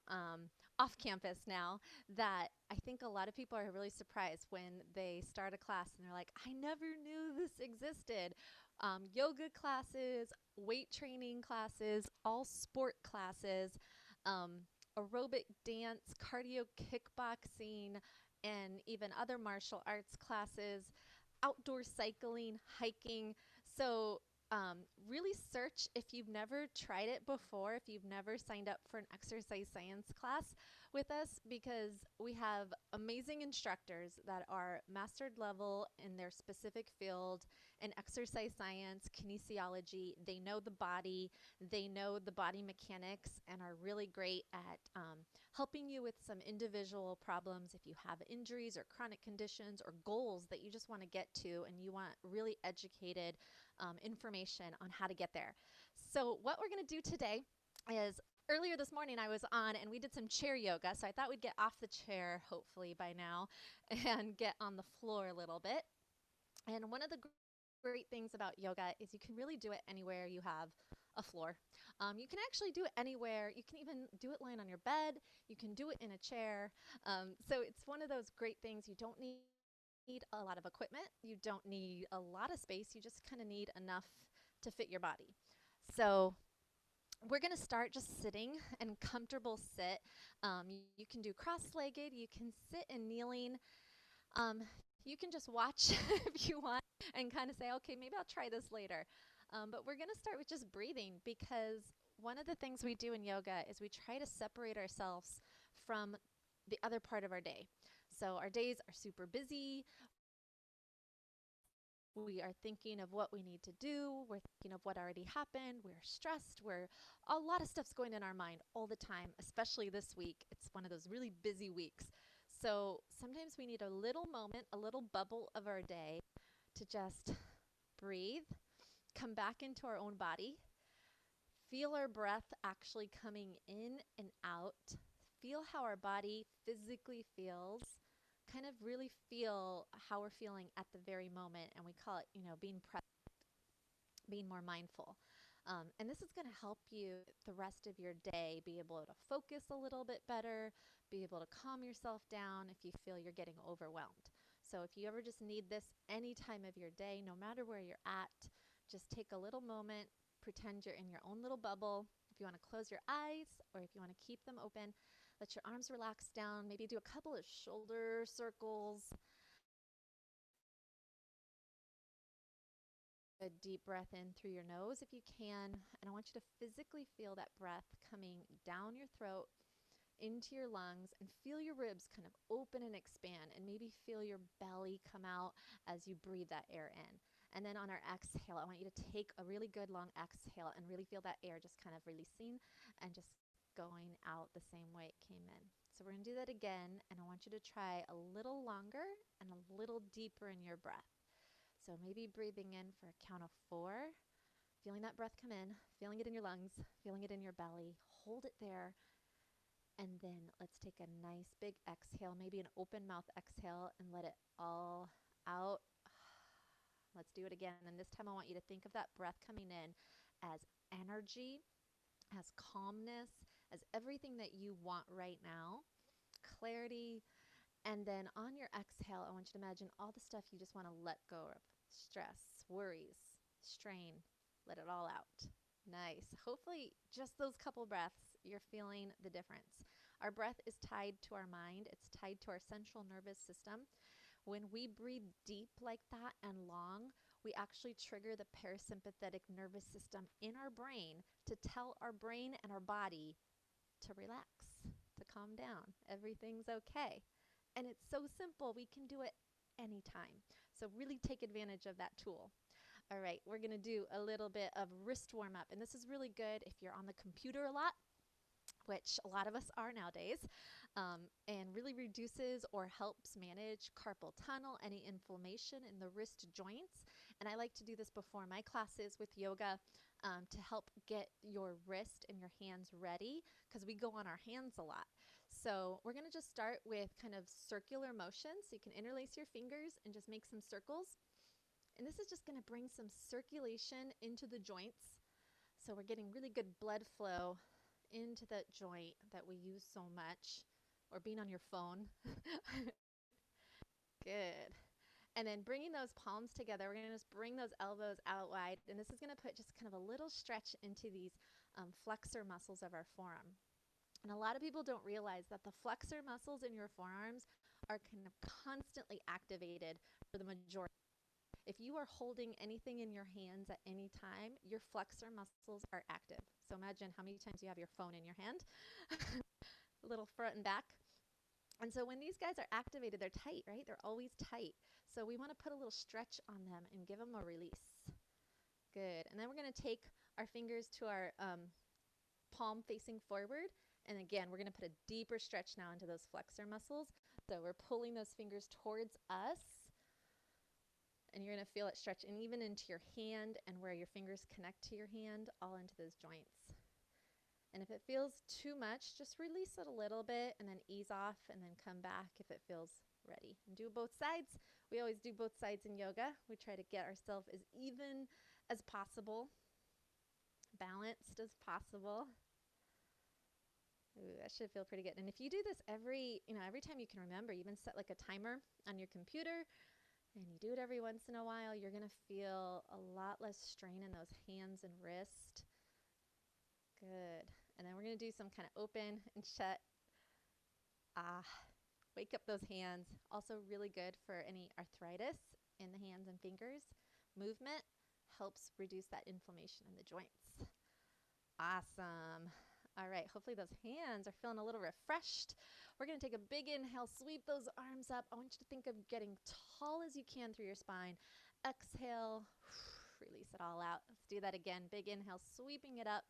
off campus now that I think a lot of people are really surprised when they start a class and they're like, I never knew this existed. Yoga classes, weight training classes, all sport classes, aerobic dance, cardio kickboxing, and even other martial arts classes, outdoor cycling, hiking. So really search if you've never tried it before, if you've never signed up for an exercise science class with us, because we have amazing instructors that are mastered level in their specific field in exercise science, kinesiology. They know the body, they know the body mechanics, and are really great at helping you with some individual problems if you have injuries or chronic conditions or goals that you just want to get to and you want really educated information on how to get there. So what we're going to do today is, earlier this morning I was on and we did some chair yoga, so I thought we'd get off the chair hopefully by now and get on the floor a little bit. And one of the great things about yoga is you can really do it anywhere you have a floor. You can actually do it anywhere. You can even do it lying on your bed. You can do it in a chair. So it's one of those great things. You don't need a lot of equipment. You don't need a lot of space. You just kind of need enough to fit your body. So we're going to start just sitting and comfortable sit. You can do cross-legged. You can sit and kneeling. You can just watch if you want and kind of say, okay, maybe I'll try this later. But we're going to start with just breathing, because one of the things we do in yoga is we try to separate ourselves from the other part of our day. So our days are super busy. We are thinking of what we need to do. We're thinking of what already happened. We're stressed. A lot of stuff's going in our mind all the time, especially this week. It's one of those really busy weeks. So sometimes we need a little moment, a little bubble of our day to just breathe, come back into our own body, feel our breath actually coming in and out, feel how our body physically feels, kind of really feel how we're feeling at the very moment. And we call it, being present, being more mindful. And this is going to help you the rest of your day be able to focus a little bit better, be able to calm yourself down if you feel you're getting overwhelmed. So if you ever just need this any time of your day, no matter where you're at, just take a little moment, pretend you're in your own little bubble. If you want to close your eyes or if you want to keep them open, let your arms relax down, maybe do a couple of shoulder circles. A deep breath in through your nose if you can, and I want you to physically feel that breath coming down your throat into your lungs, and feel your ribs kind of open and expand, and maybe feel your belly come out as you breathe that air in. And then on our exhale, I want you to take a really good long exhale and really feel that air just kind of releasing and just going out the same way it came in. So we're going to do that again, and I want you to try a little longer and a little deeper in your breath. So maybe breathing in for a count of 4, feeling that breath come in, feeling it in your lungs, feeling it in your belly, hold it there, and then let's take a nice big exhale, maybe an open mouth exhale, and let it all out. Let's do it again, and this time I want you to think of that breath coming in as energy, as calmness, as everything that you want right now, clarity. And then on your exhale, I want you to imagine all the stuff you just want to let go of. Stress, worries, strain, let it all out. Nice. Hopefully just those couple breaths, you're feeling the difference. Our breath is tied to our mind. It's tied to our central nervous system. When we breathe deep like that and long, we actually trigger the parasympathetic nervous system in our brain to tell our brain and our body to relax, to calm down. Everything's okay. And it's so simple. We can do it anytime. So really take advantage of that tool. All right, we're going to do a little bit of wrist warm up. And this is really good if you're on the computer a lot, which a lot of us are nowadays, and really reduces or helps manage carpal tunnel, any inflammation in the wrist joints. And I like to do this before my classes with yoga to help get your wrist and your hands ready, because we go on our hands a lot. So we're going to just start with kind of circular motions. So you can interlace your fingers and just make some circles. And this is just going to bring some circulation into the joints. So we're getting really good blood flow into that joint that we use so much, or being on your phone. Good. And then bringing those palms together, we're going to just bring those elbows out wide. And this is going to put just kind of a little stretch into these flexor muscles of our forearm. And a lot of people don't realize that the flexor muscles in your forearms are kind of constantly activated for the majority. If you are holding anything in your hands at any time, your flexor muscles are active. So imagine how many times you have your phone in your hand, a little front and back. And so when these guys are activated, they're tight, right? They're always tight. So we want to put a little stretch on them and give them a release. Good. And then we're going to take our fingers to our palm facing forward. And again, we're going to put a deeper stretch now into those flexor muscles. So we're pulling those fingers towards us. And you're going to feel it stretch and even into your hand and where your fingers connect to your hand, all into those joints. And if it feels too much, just release it a little bit and then ease off and then come back if it feels ready. And do both sides. We always do both sides in yoga. We try to get ourselves as even as possible, balanced as possible. Ooh, that should feel pretty good. And if you do this every time you can remember, even set like a timer on your computer, and you do it every once in a while, you're going to feel a lot less strain in those hands and wrist. Good. And then we're going to do some kind of open and shut. Wake up those hands. Also really good for any arthritis in the hands and fingers. Movement helps reduce that inflammation in the joints. Awesome. All right, hopefully those hands are feeling a little refreshed. We're going to take a big inhale, sweep those arms up. I want you to think of getting tall as you can through your spine. Exhale, release it all out. Let's do that again. Big inhale, sweeping it up.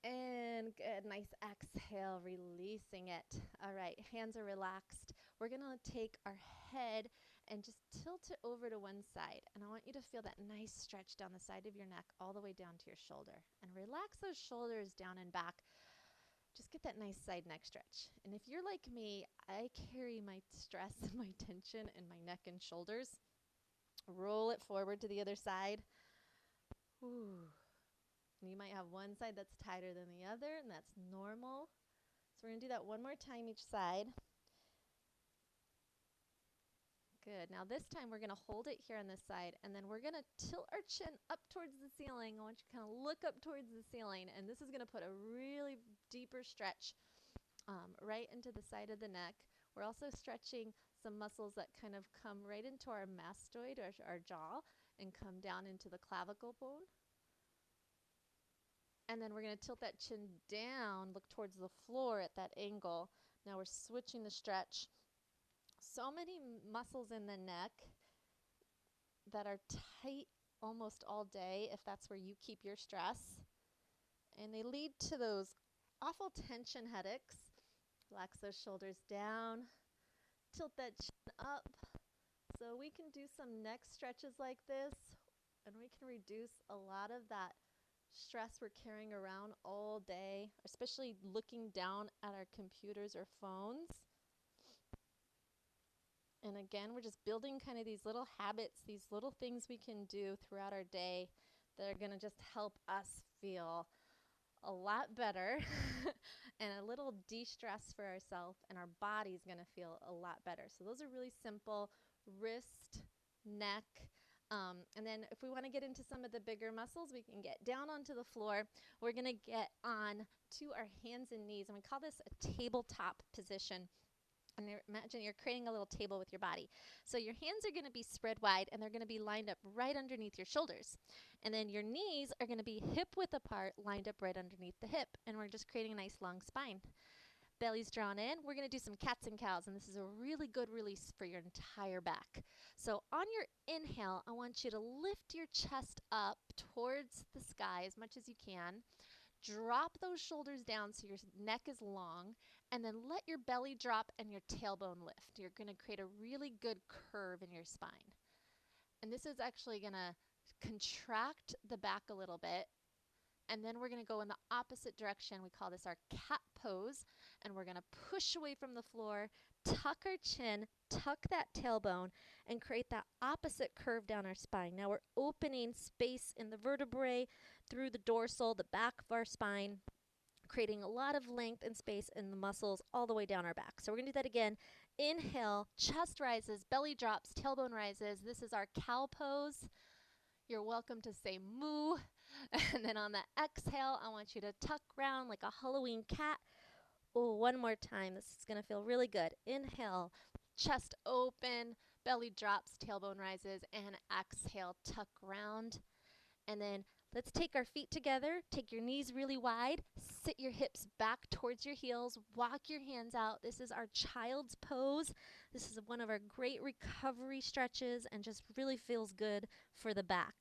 And good, nice exhale, releasing it. All right, hands are relaxed. We're going to take our head and just tilt it over to one side. And I want you to feel that nice stretch down the side of your neck all the way down to your shoulder. And relax those shoulders down and back. just get that nice side neck stretch. And if you're like me, I carry my stress and my tension in my neck and shoulders. Roll it forward to the other side. Ooh. And you might have one side that's tighter than the other, and that's normal. So we're going to do that one more time each side. Good. Now this time we're going to hold it here on this side, and then we're going to tilt our chin up towards the ceiling. I want you to kind of look up towards the ceiling, and this is going to put a really deeper stretch right into the side of the neck. We're also stretching some muscles that kind of come right into our mastoid, or our jaw, and come down into the clavicle bone. And then we're going to tilt that chin down, look towards the floor at that angle. Now we're switching the stretch. So many muscles in the neck that are tight almost all day, if that's where you keep your stress. And they lead to those awful tension headaches. Relax those shoulders down. Tilt that chin up. So we can do some neck stretches like this, and we can reduce a lot of that stress we're carrying around all day, especially looking down at our computers or phones. And again, we're just building kind of these little habits, these little things we can do throughout our day that are going to just help us feel a lot better and a little de-stress for ourselves, and our body's going to feel a lot better. So those are really simple: wrist, neck, and then if we want to get into some of the bigger muscles, we can get down onto the floor. We're going to get on to our hands and knees, and we call this a tabletop position. And imagine you're creating a little table with your body. So your hands are going to be spread wide, and they're going to be lined up right underneath your shoulders. And then your knees are going to be hip width apart, lined up right underneath the hip. And we're just creating a nice long spine. Belly's drawn in. We're going to do some cats and cows, and this is a really good release for your entire back. So on your inhale, I want you to lift your chest up towards the sky as much as you can. Drop those shoulders down so your neck is long, and then let your belly drop and your tailbone lift. You're going to create a really good curve in your spine. And this is actually going to contract the back a little bit. And then we're going to go in the opposite direction. We call this our cat pose. And we're going to push away from the floor, tuck our chin, tuck that tailbone, and create that opposite curve down our spine. Now we're opening space in the vertebrae through the dorsal, the back of our spine, creating a lot of length and space in the muscles all the way down our back. So we're going to do that again. Inhale, chest rises, belly drops, tailbone rises. This is our cow pose. You're welcome to say moo. And then on the exhale, I want you to tuck round like a Halloween cat. Oh, one more time. This is going to feel really good. Inhale, chest open, belly drops, tailbone rises, and exhale, tuck round. And then let's take our feet together. Take your knees really wide. Sit your hips back towards your heels. Walk your hands out. This is our child's pose. This is one of our great recovery stretches and just really feels good for the back.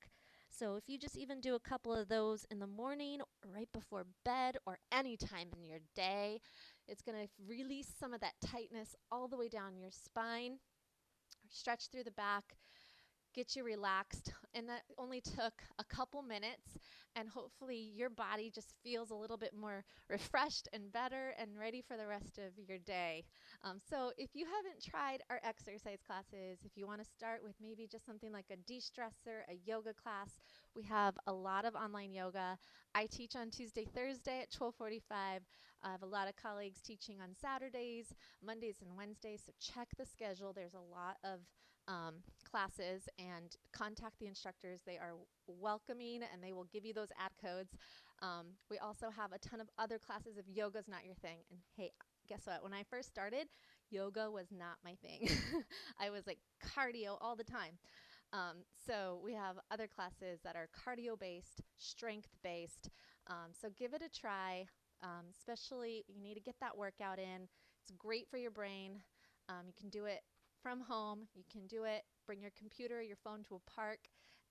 So if you just even do a couple of those in the morning, or right before bed, or any time in your day, it's going to release some of that tightness all the way down your spine. Stretch through the back. Get you relaxed, and that only took a couple minutes, and hopefully your body just feels a little bit more refreshed and better and ready for the rest of your day. So if you haven't tried our exercise classes, if you want to start with maybe just something like a de-stressor, a yoga class, we have a lot of online yoga. I teach on Tuesday, Thursday at 12:45. I have a lot of colleagues teaching on Saturdays, Mondays, and Wednesdays, so check the schedule. There's a lot of classes, and contact the instructors. They are welcoming, and they will give you those ad codes. We also have a ton of other classes if yoga's not your thing. And hey, guess what? When I first started, yoga was not my thing. I was like cardio all the time. So we have other classes that are cardio-based, strength-based. So give it a try, especially you need to get that workout in. It's great for your brain. You can do it from home. You can do it, bring your computer, your phone to a park,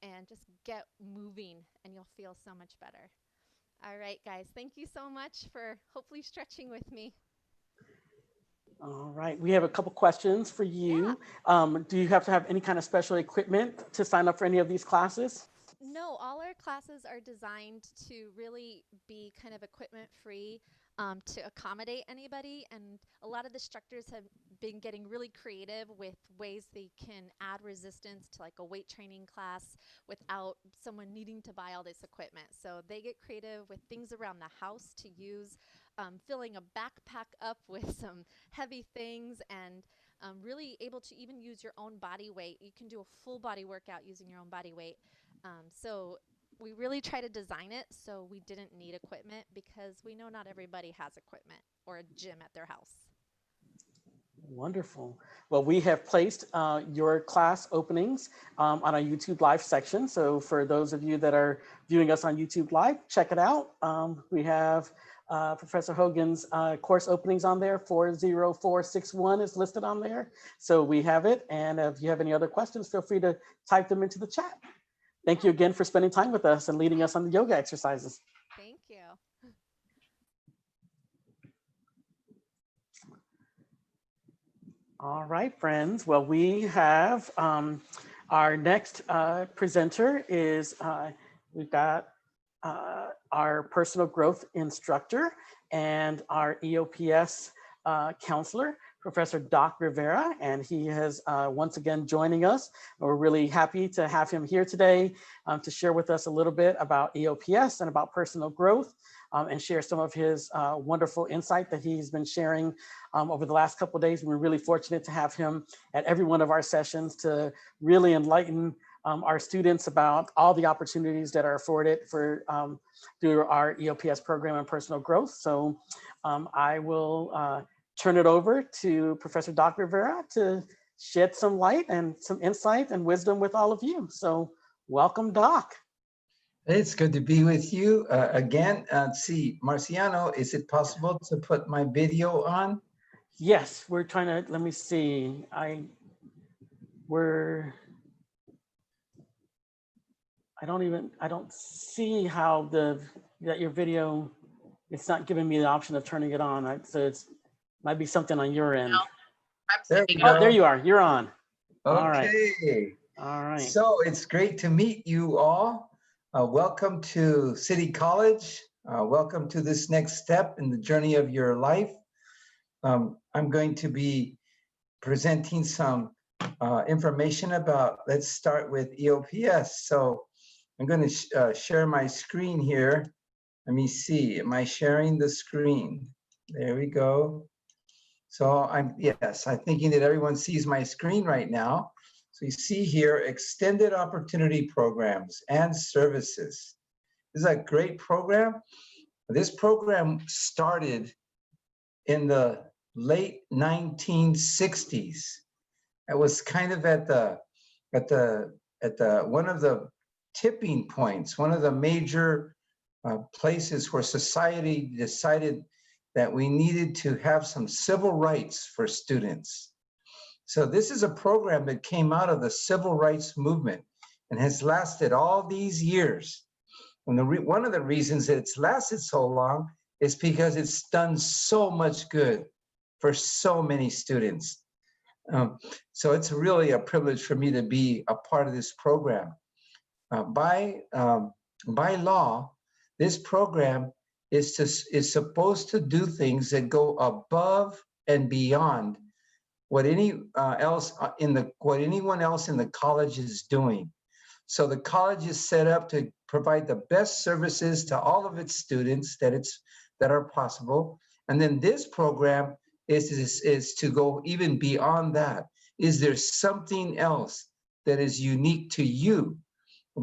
and just get moving, and you'll feel so much better. All right, guys, thank you so much for hopefully stretching with me. All right, we have a couple questions for you. Yeah. Do you have to have any kind of special equipment to sign up for any of these classes? No, all our classes are designed to really be kind of equipment free. to accommodate anybody. And a lot of the instructors have been getting really creative with ways they can add resistance to like a weight training class without someone needing to buy all this equipment. So they get creative with things around the house to use, filling a backpack up with some heavy things, and really able to even use your own body weight. You can do a full body workout using your own body weight. So we really try to design it so we didn't need equipment, because we know not everybody has equipment or a gym at their house. Wonderful. Well, we have placed your class openings on our YouTube Live section. So for those of you that are viewing us on YouTube Live, check it out. We have Professor Hogan's course openings on there. 40461 is listed on there. So we have it. And if you have any other questions, feel free to type them into the chat. Thank you again for spending time with us and leading us on the yoga exercises. Thank you. All right, friends. Well, we have our next presenter is we've got our personal growth instructor and our EOPS counselor, Professor Doc Rivera, and he is once again joining us. We're really happy to have him here today to share with us a little bit about EOPS and about personal growth, and share some of his wonderful insight that he's been sharing over the last couple of days. We're really fortunate to have him at every one of our sessions to really enlighten our students about all the opportunities that are afforded for through our EOPS program and personal growth. So I will turn it over to Professor Doc Rivera to shed some light and some insight and wisdom with all of you. So welcome, Doc. It's good to be with you again. See, Marciano, is it possible to put my video on? Yes, we're trying to, let me see. I don't see how that your video, it's not giving me the option of turning it on. So it's might be something on your end. There, there you are, you're on. All right. Okay. All right. So it's great to meet you all. Welcome to City College. Welcome to this next step in the journey of your life. I'm going to be presenting some information about, let's start with EOPS. So I'm going to share my screen here. Let me see, am I sharing the screen? There we go. So I'm thinking that everyone sees my screen right now. So you see here, extended opportunity programs and services. This is a great program. This program started in the late 1960s. It was kind of at one of the tipping points, one of the major places where society decided that we needed to have some civil rights for students. So this is a program that came out of the civil rights movement and has lasted all these years. And one of the reasons that it's lasted so long is because it's done so much good for so many students. So it's really a privilege for me to be a part of this program. By law, this program is supposed to do things that go above and beyond what anyone else in the college is doing. So the college is set up to provide the best services to all of its students that are possible. And then this program is to go even beyond that. Is there something else that is unique to you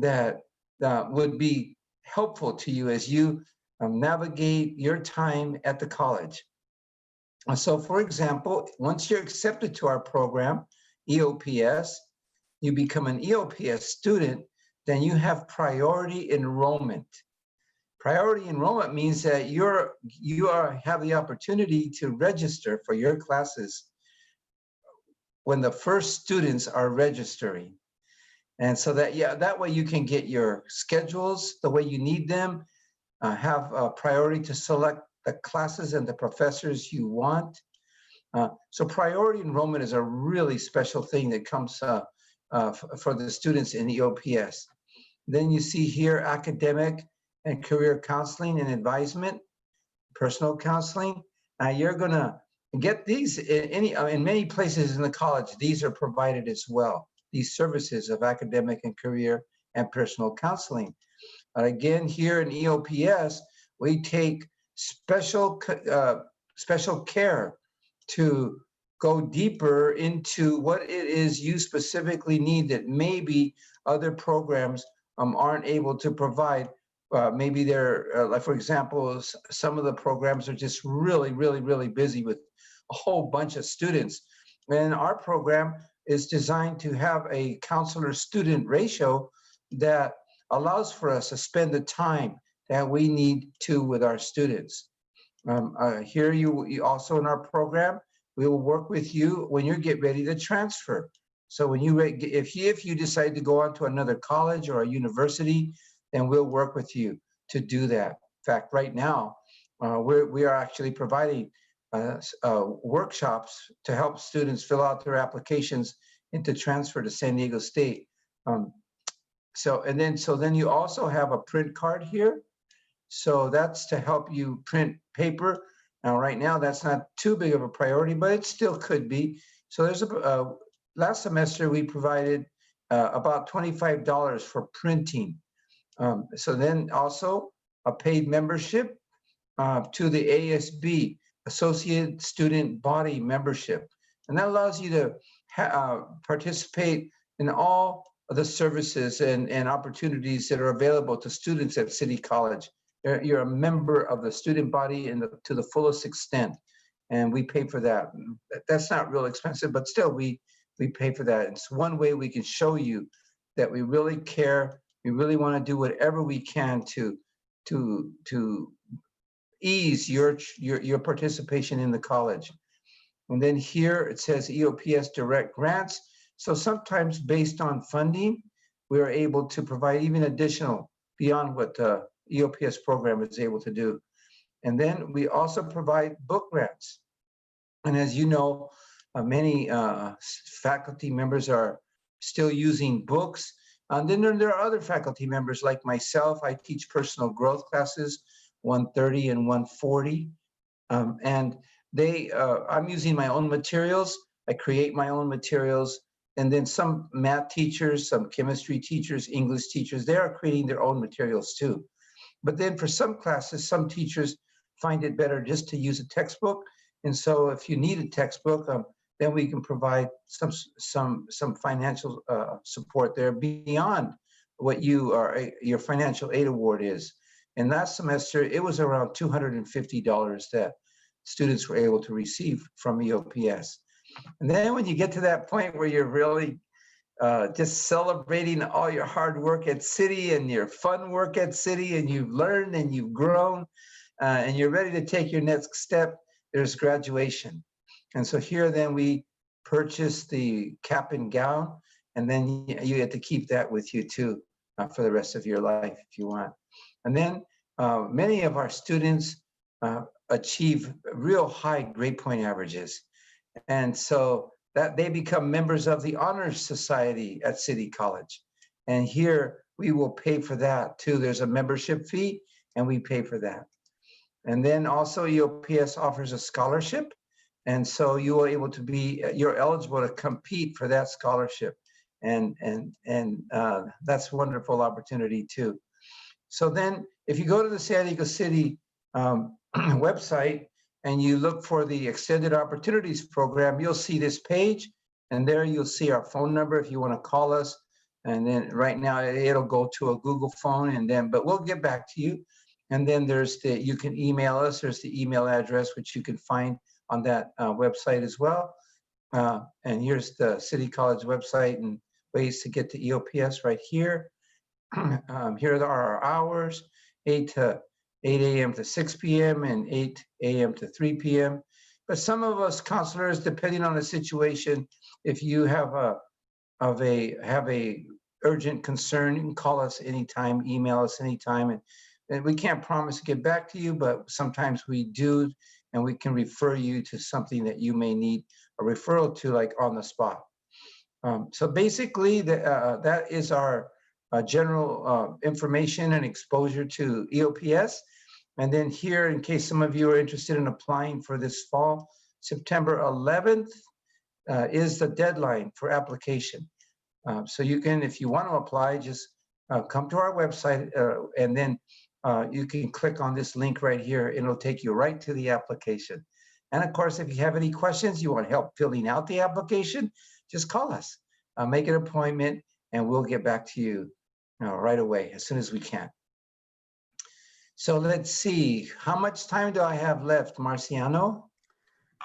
that would be helpful to you as you navigate your time at the college? So for example, once you're accepted to our program, EOPS, you become an EOPS student, then you have priority enrollment. Priority enrollment means that you have the opportunity to register for your classes when the first students are registering. And so that way you can get your schedules the way you need them, have a priority to select the classes and the professors you want. So priority enrollment is a really special thing that comes for the students in EOPS. Then you see here academic and career counseling and advisement. personal counseling. You're gonna get these in many places in the college. These are provided as well. These services of academic and career and personal counseling. Again, here in EOPS, we take special care to go deeper into what it is you specifically need that maybe other programs aren't able to provide. Maybe they're, like for example, some of the programs are just really, really, really busy with a whole bunch of students. And our program is designed to have a counselor-student ratio that allows for us to spend the time that we need to with our students. Here you also in our program, we will work with you when you get ready to transfer. So when if you decide to go on to another college or a university, then we'll work with you to do that. In fact, right now, we are actually providing workshops to help students fill out their applications and to transfer to San Diego State. So then you also have a print card here. So that's to help you print paper. Now, right now, that's not too big of a priority, but it still could be. So there's last semester, we provided about $25 for printing. So then also a paid membership to the ASB, Associate Student Body membership. And that allows you to participate in all of the services and opportunities that are available to students at City College. You're a member of the student body to the fullest extent, and we pay for that. That's not real expensive, but still we pay for that. It's one way we can show you that we really care. We really want to do whatever we can to ease your participation in the college. And then here it says EOPS direct grants. So sometimes based on funding, we are able to provide even additional beyond what the EOPS program is able to do. And then we also provide book grants. And as you know, many faculty members are still using books. And then there are other faculty members like myself. I teach personal growth classes, 130 and 140. And I'm using my own materials. I create my own materials. And then some math teachers, some chemistry teachers, English teachers, they are creating their own materials too. But then for some classes, some teachers find it better just to use a textbook. And so if you need a textbook, then we can provide some financial support there beyond what your financial aid award is. And last semester, it was around $250 that students were able to receive from EOPS. And then when you get to that point where you're really just celebrating all your hard work at City and your fun work at City, and you've learned and you've grown, and you're ready to take your next step, there's graduation. And so here then we purchase the cap and gown, and then you get to keep that with you too for the rest of your life if you want. And then many of our students achieve real high grade point averages. And so that they become members of the Honors Society at City College. And here we will pay for that too. There's a membership fee and we pay for that. And then also EOPS offers a scholarship. And so you are able to you're eligible to compete for that scholarship. And that's a wonderful opportunity too. So then if you go to the San Diego City website, and you look for the Extended Opportunities Program, you'll see this page, and there you'll see our phone number if you want to call us. And then right now it'll go to a Google phone, but we'll get back to you. And then you can email us. There's the email address, which you can find on that website as well. And here's the City College website and ways to get to EOPS right here. Here are our hours, 8 a.m. to 6 p.m. and 8 a.m. to 3 p.m. But some of us counselors, depending on the situation, if you have a urgent concern, you can call us anytime, email us anytime, and we can't promise to get back to you, but sometimes we do, and we can refer you to something that you may need a referral to, like on the spot. So basically, that is our general information and exposure to EOPS. And then here, in case some of you are interested in applying for this fall, September 11th is the deadline for application. So you can, if you want to apply, just come to our website and then you can click on this link right here. It'll take you right to the application. And of course, if you have any questions, you want help filling out the application, just call us, make an appointment, and we'll get back to you right away as soon as we can. So let's see, how much time do I have left, Marciano?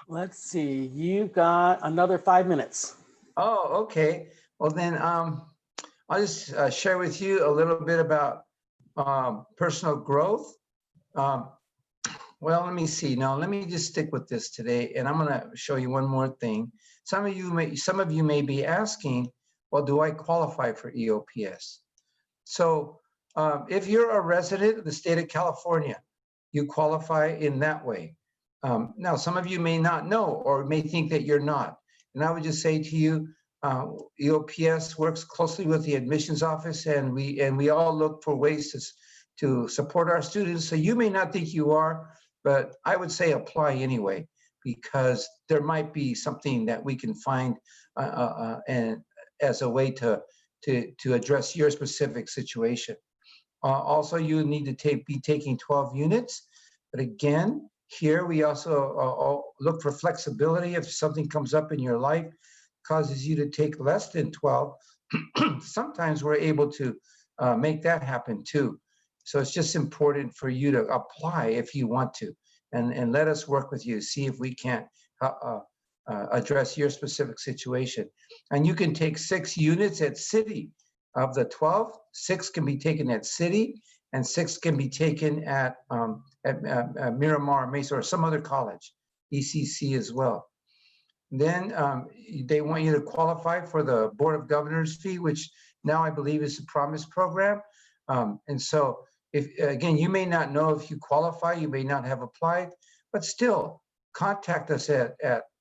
Let's see, you've got another 5 minutes. Oh, okay. Well then, I'll just share with you a little bit about personal growth. Well, let me see. Now, let me just stick with this today, and I'm going to show you one more thing. Some of you may be asking, well, do I qualify for EOPS? So if you're a resident of the state of California, you qualify in that way. Now, some of you may not know or may think that you're not. And I would just say to you, EOPS works closely with the admissions office, and we all look for ways to support our students. So you may not think you are, but I would say apply anyway, because there might be something that we can find and as a way to address your specific situation. Also, you need to be taking 12 units. But again, here we also look for flexibility. If something comes up in your life, causes you to take less than 12, sometimes we're able to make that happen too. So it's just important for you to apply if you want to, and let us work with you, see if we can't address your specific situation. And you can take 6 units at City. Of the 12, 6 can be taken at City, and 6 can be taken at Miramar, Mesa, or some other college, ECC as well. Then they want you to qualify for the Board of Governors fee, which now I believe is the Promise program. And so, if again, you may not know if you qualify, you may not have applied, but still contact us in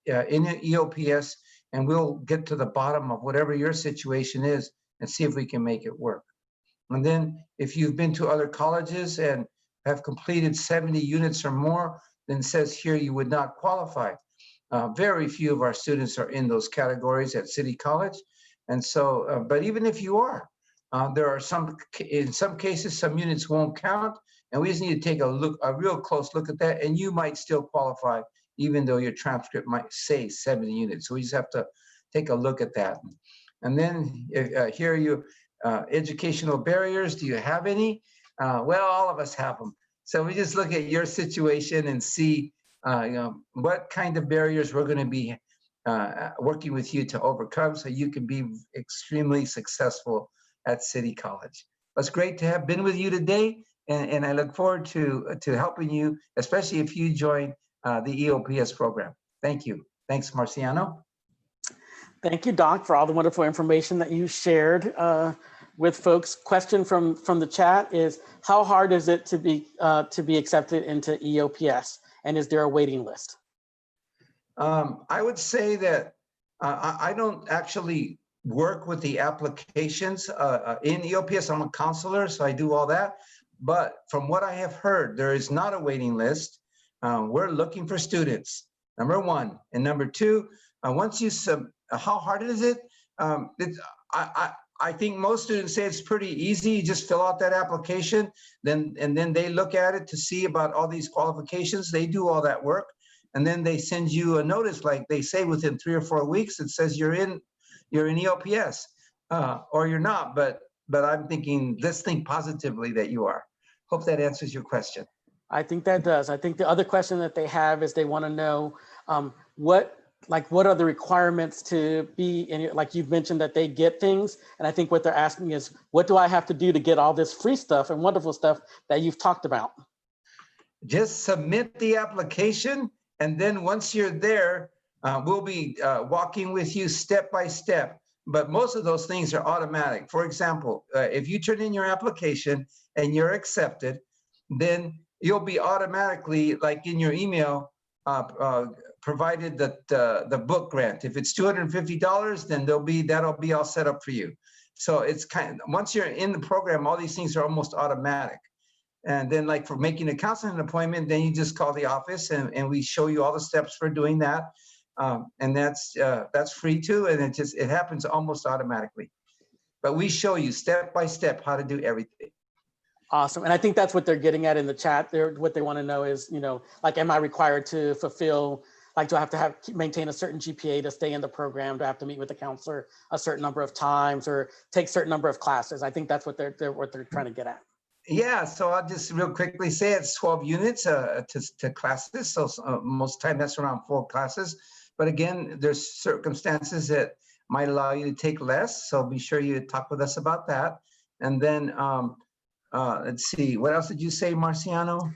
EOPS, and we'll get to the bottom of whatever your situation is and see if we can make it work. And then if you've been to other colleges and have completed 70 units or more, then it says here you would not qualify. Very few of our students are in those categories at City College. And so, but even if you are, there are in some cases, some units won't count, and we just need to take a real close look at that, and you might still qualify even though your transcript might say 70 units. So we just have to take a look at that. And then here you, educational barriers, do you have any? Well, all of us have them. So we just look at your situation and see what kind of barriers we're going to be working with you to overcome so you can be extremely successful at City College. It's great to have been with you today, and I look forward to helping you, especially if you join the EOPS program. Thank you. Thanks, Marciano. Thank you, Doc, for all the wonderful information that you shared with folks. Question from the chat is, how hard is it to be accepted into EOPS, and is there a waiting list? I would say that I don't actually work with the applications in EOPS. I'm a counselor, so I do all that. But from what I have heard, there is not a waiting list. We're looking for students, number one. And number two, once you how hard is it? I think most students say it's pretty easy. You just fill out that application, and then they look at it to see about all these qualifications. They do all that work, and then they send you a notice, like they say within 3 or 4 weeks. It says you're in EOPS, or you're not. But I'm thinking, let's think positively that you are. Hope that answers your question. I think that does. I think the other question that they have is they want to know what are the requirements to be in, like you've mentioned that they get things. And I think what they're asking is, what do I have to do to get all this free stuff and wonderful stuff that you've talked about? Just submit the application. And then once you're there, we'll be walking with you step by step. But most of those things are automatic. For example, if you turn in your application and you're accepted, then you'll be automatically, like in your email, provided that the book grant. If it's $250, then that'll be all set up for you. So it's once you're in the program, all these things are almost automatic. And then like for making a counseling appointment, then you just call the office and we show you all the steps for doing that. And that's free too. And it happens almost automatically. But we show you step by step how to do everything. Awesome. And I think that's what they're getting at in the chat. What they want to know is, like, am I required to fulfill, like, do I have to maintain a certain GPA to stay in the program? Do I have to meet with the counselor a certain number of times or take a certain number of classes? I think that's what they're trying to get at. Yeah, so I'll just real quickly say it's 12 units to classes. So most time that's around 4 classes. But again, there's circumstances that might allow you to take less. So be sure you talk with us about that. And then let's see, what else did you say, Marciano?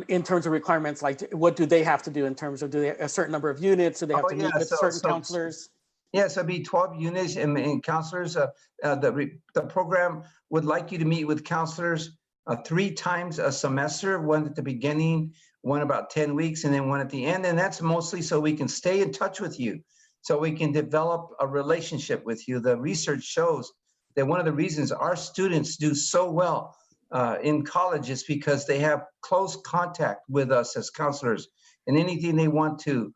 In terms of requirements, like what do they have to do in terms of, do they a certain number of units? Do they have to meet with certain counselors? Yeah, so it'd be 12 units and counselors. The program would like you to meet with counselors 3 times a semester, one at the beginning, one about 10 weeks, and then one at the end. And that's mostly so we can stay in touch with you, so we can develop a relationship with you. The research shows that one of the reasons our students do so well in college is because they have close contact with us as counselors, and anything they want to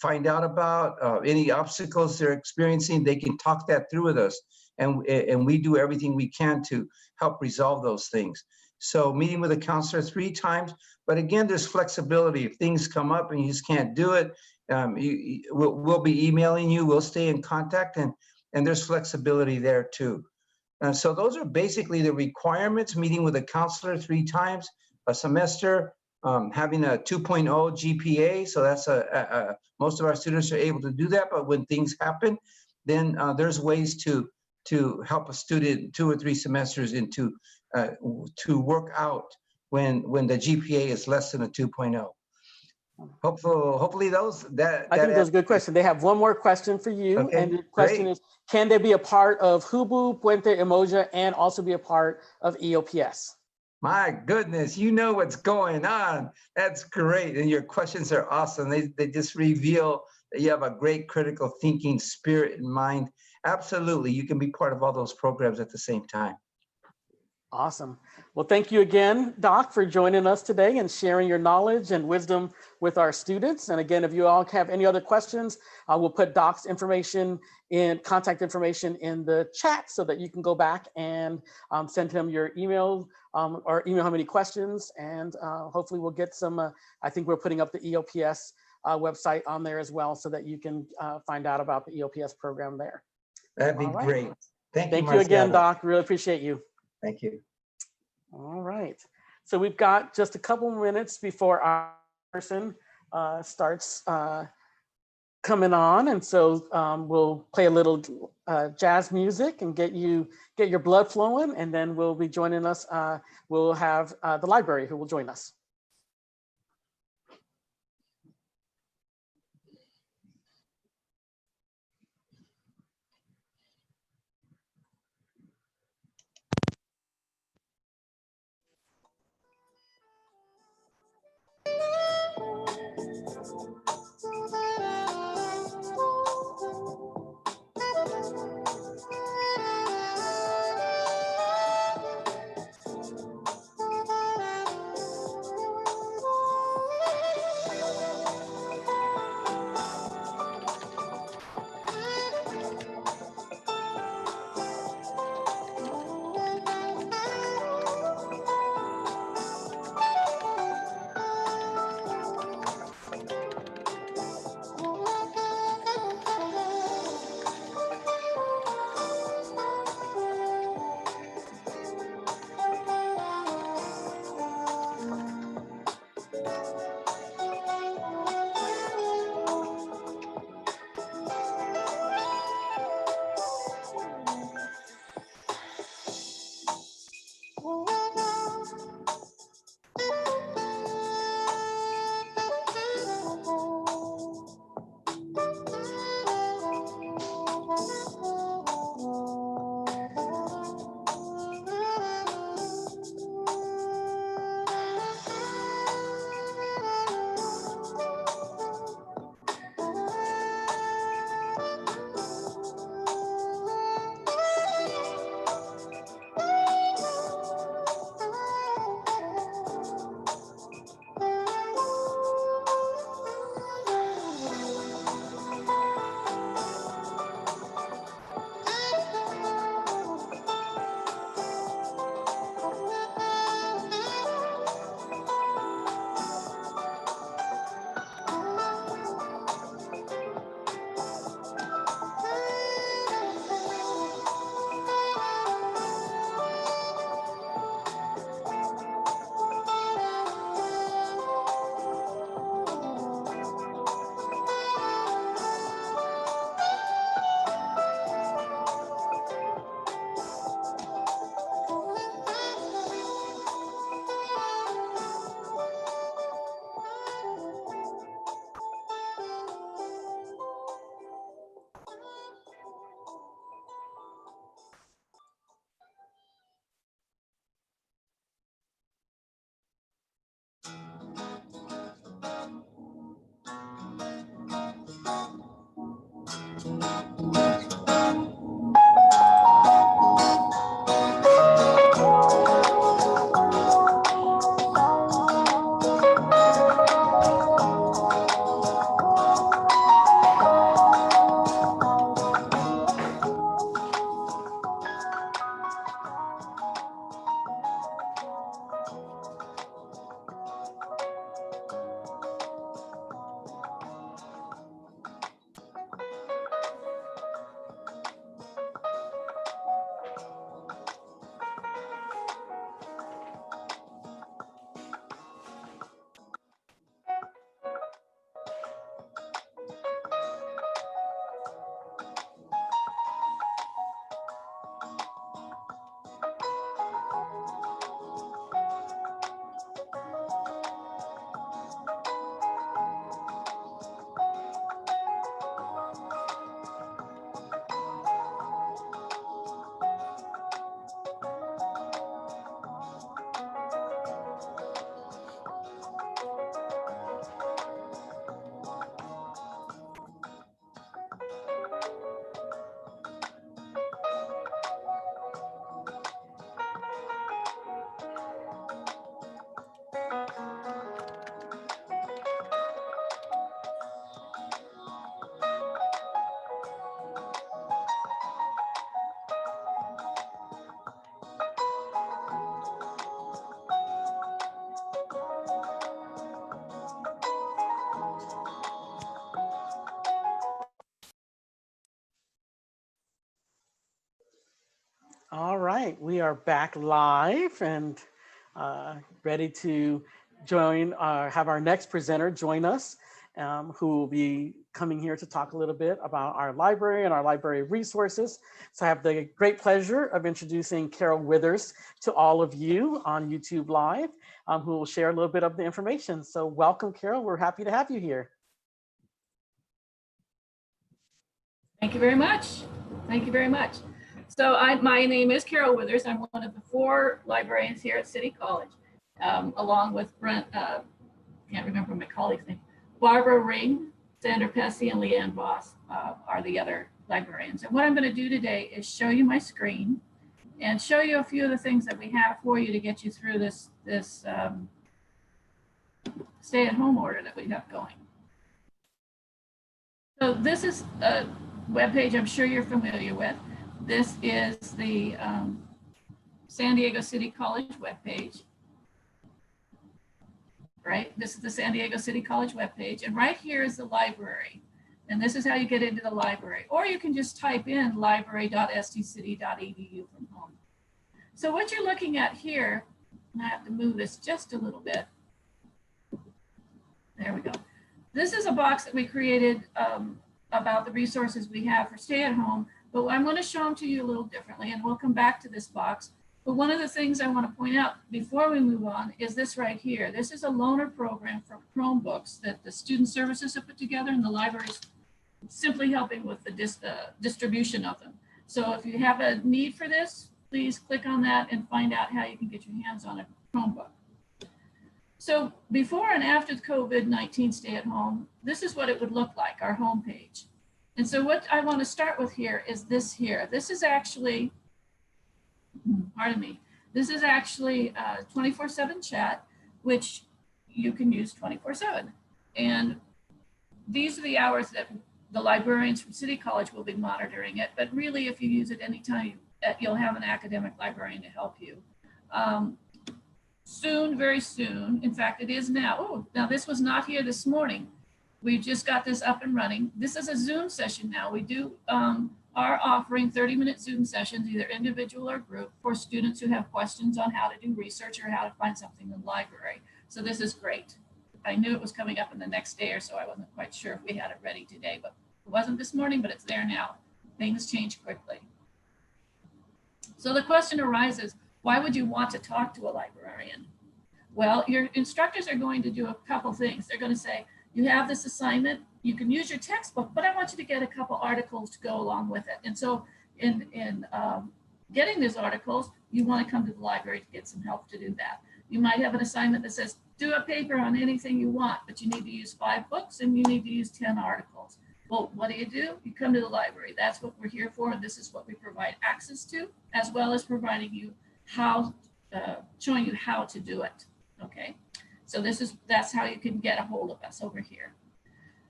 find out about, any obstacles they're experiencing, they can talk that through with us. And we do everything we can to help resolve those things. So meeting with a counselor 3 times, but again, there's flexibility. If things come up and you just can't do it, we'll be emailing you, we'll stay in contact, and there's flexibility there too. So those are basically the requirements: meeting with a counselor 3 times a semester, having a 2.0 GPA. So that's most of our students are able to do that. But when things happen, then there's ways to help a student 2 or 3 semesters into to work out when the GPA is less than a 2.0. Hopefully I think those are good questions. They have one more question for you. Okay, and the question is, can they be a part of HUBU, Puente, Umoja, and also be a part of EOPS? My goodness, you know what's going on. That's great. And your questions are awesome. They just reveal that you have a great critical thinking spirit and mind. Absolutely, you can be part of all those programs at the same time. Awesome. Well, thank you again, Doc, for joining us today and sharing your knowledge and wisdom with our students. And again, if you all have any other questions, we'll put Doc's information in contact information in the chat so that you can go back and send him your email or email him any questions. And hopefully we'll get some, I think we're putting up the EOPS website on there as well so that you can find out about the EOPS program there. That'd be great. Thank you, Thank you again, Doc. Really appreciate you. Thank you. All right. So we've got just a couple minutes before our person starts coming on. And so we'll play a little jazz music and get your blood flowing. And then we'll be joining us. We'll have the library who will join us. All right, we are back live and ready to join, have our next presenter join us, who will be coming here to talk a little bit about our library and our library resources. So I have the great pleasure of introducing Carol Withers to all of you on YouTube Live, who will share a little bit of the information. So welcome, Carol. We're happy to have you here. Thank you very much. Thank you very much. So my name is Carol Withers. I'm one of the 4 librarians here at City College, along with Brent, can't remember my colleague's name, Barbara Ring, Sandra Pesci, and Leanne Voss are the other librarians. And what I'm going to do today is show you my screen and show you a few of the things that we have for you to get you through this stay-at-home order that we have going. So this is a webpage I'm sure you're familiar with. This is the San Diego City College webpage. Right, this is the San Diego City College webpage, and right here is the library. And this is how you get into the library. Or you can just type in library.sdcity.edu from home. So what you're looking at here, and I have to move this just a little bit. There we go. This is a box that we created about the resources we have for stay at home, but I'm going to show them to you a little differently, and we'll come back to this box. But one of the things I want to point out before we move on is this right here. This is a loaner program for Chromebooks that the student services have put together, and the library is simply helping with the distribution of them. So if you have a need for this, please click on that and find out how you can get your hands on a Chromebook. So before and after the COVID-19 stay at home, this is what it would look like, our homepage. And so what I want to start with here is this here. This is actually, pardon me, this is actually 24/7 chat, which you can use 24/7. And these are the hours that the librarians from City College will be monitoring it. But really, if you use it anytime, you'll have an academic librarian to help you. Soon, very soon, in fact, it is now. Oh, now this was not here this morning. We just got this up and running. This is a Zoom session now. We are offering 30-minute Zoom sessions, either individual or group, for students who have questions on how to do research or how to find something in the library. So this is great. I knew it was coming up in the next day or so. I wasn't quite sure if we had it ready today, but it wasn't this morning, but it's there now. Things change quickly. So the question arises, why would you want to talk to a librarian? Well, your instructors are going to do a couple things. They're going to say, you have this assignment, you can use your textbook, but I want you to get a couple articles to go along with it. And so in getting these articles, you want to come to the library to get some help to do that. You might have an assignment that says, do a paper on anything you want, but you need to use 5 books and you need to use 10 articles. Well, what do? You come to the library. That's what we're here for. And this is what we provide access to, as well as providing you showing you how to do it. Okay. So that's how you can get a hold of us over here.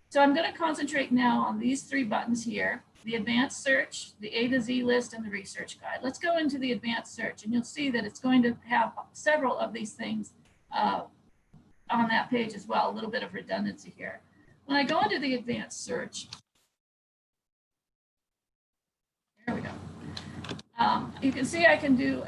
So I'm going to concentrate now on these 3 buttons here, the advanced search, the A to Z list, and the research guide. Let's go into the advanced search, and you'll see that it's going to have several of these things on that page as well, a little bit of redundancy here. When I go into the advanced search, there we go. You can see I can do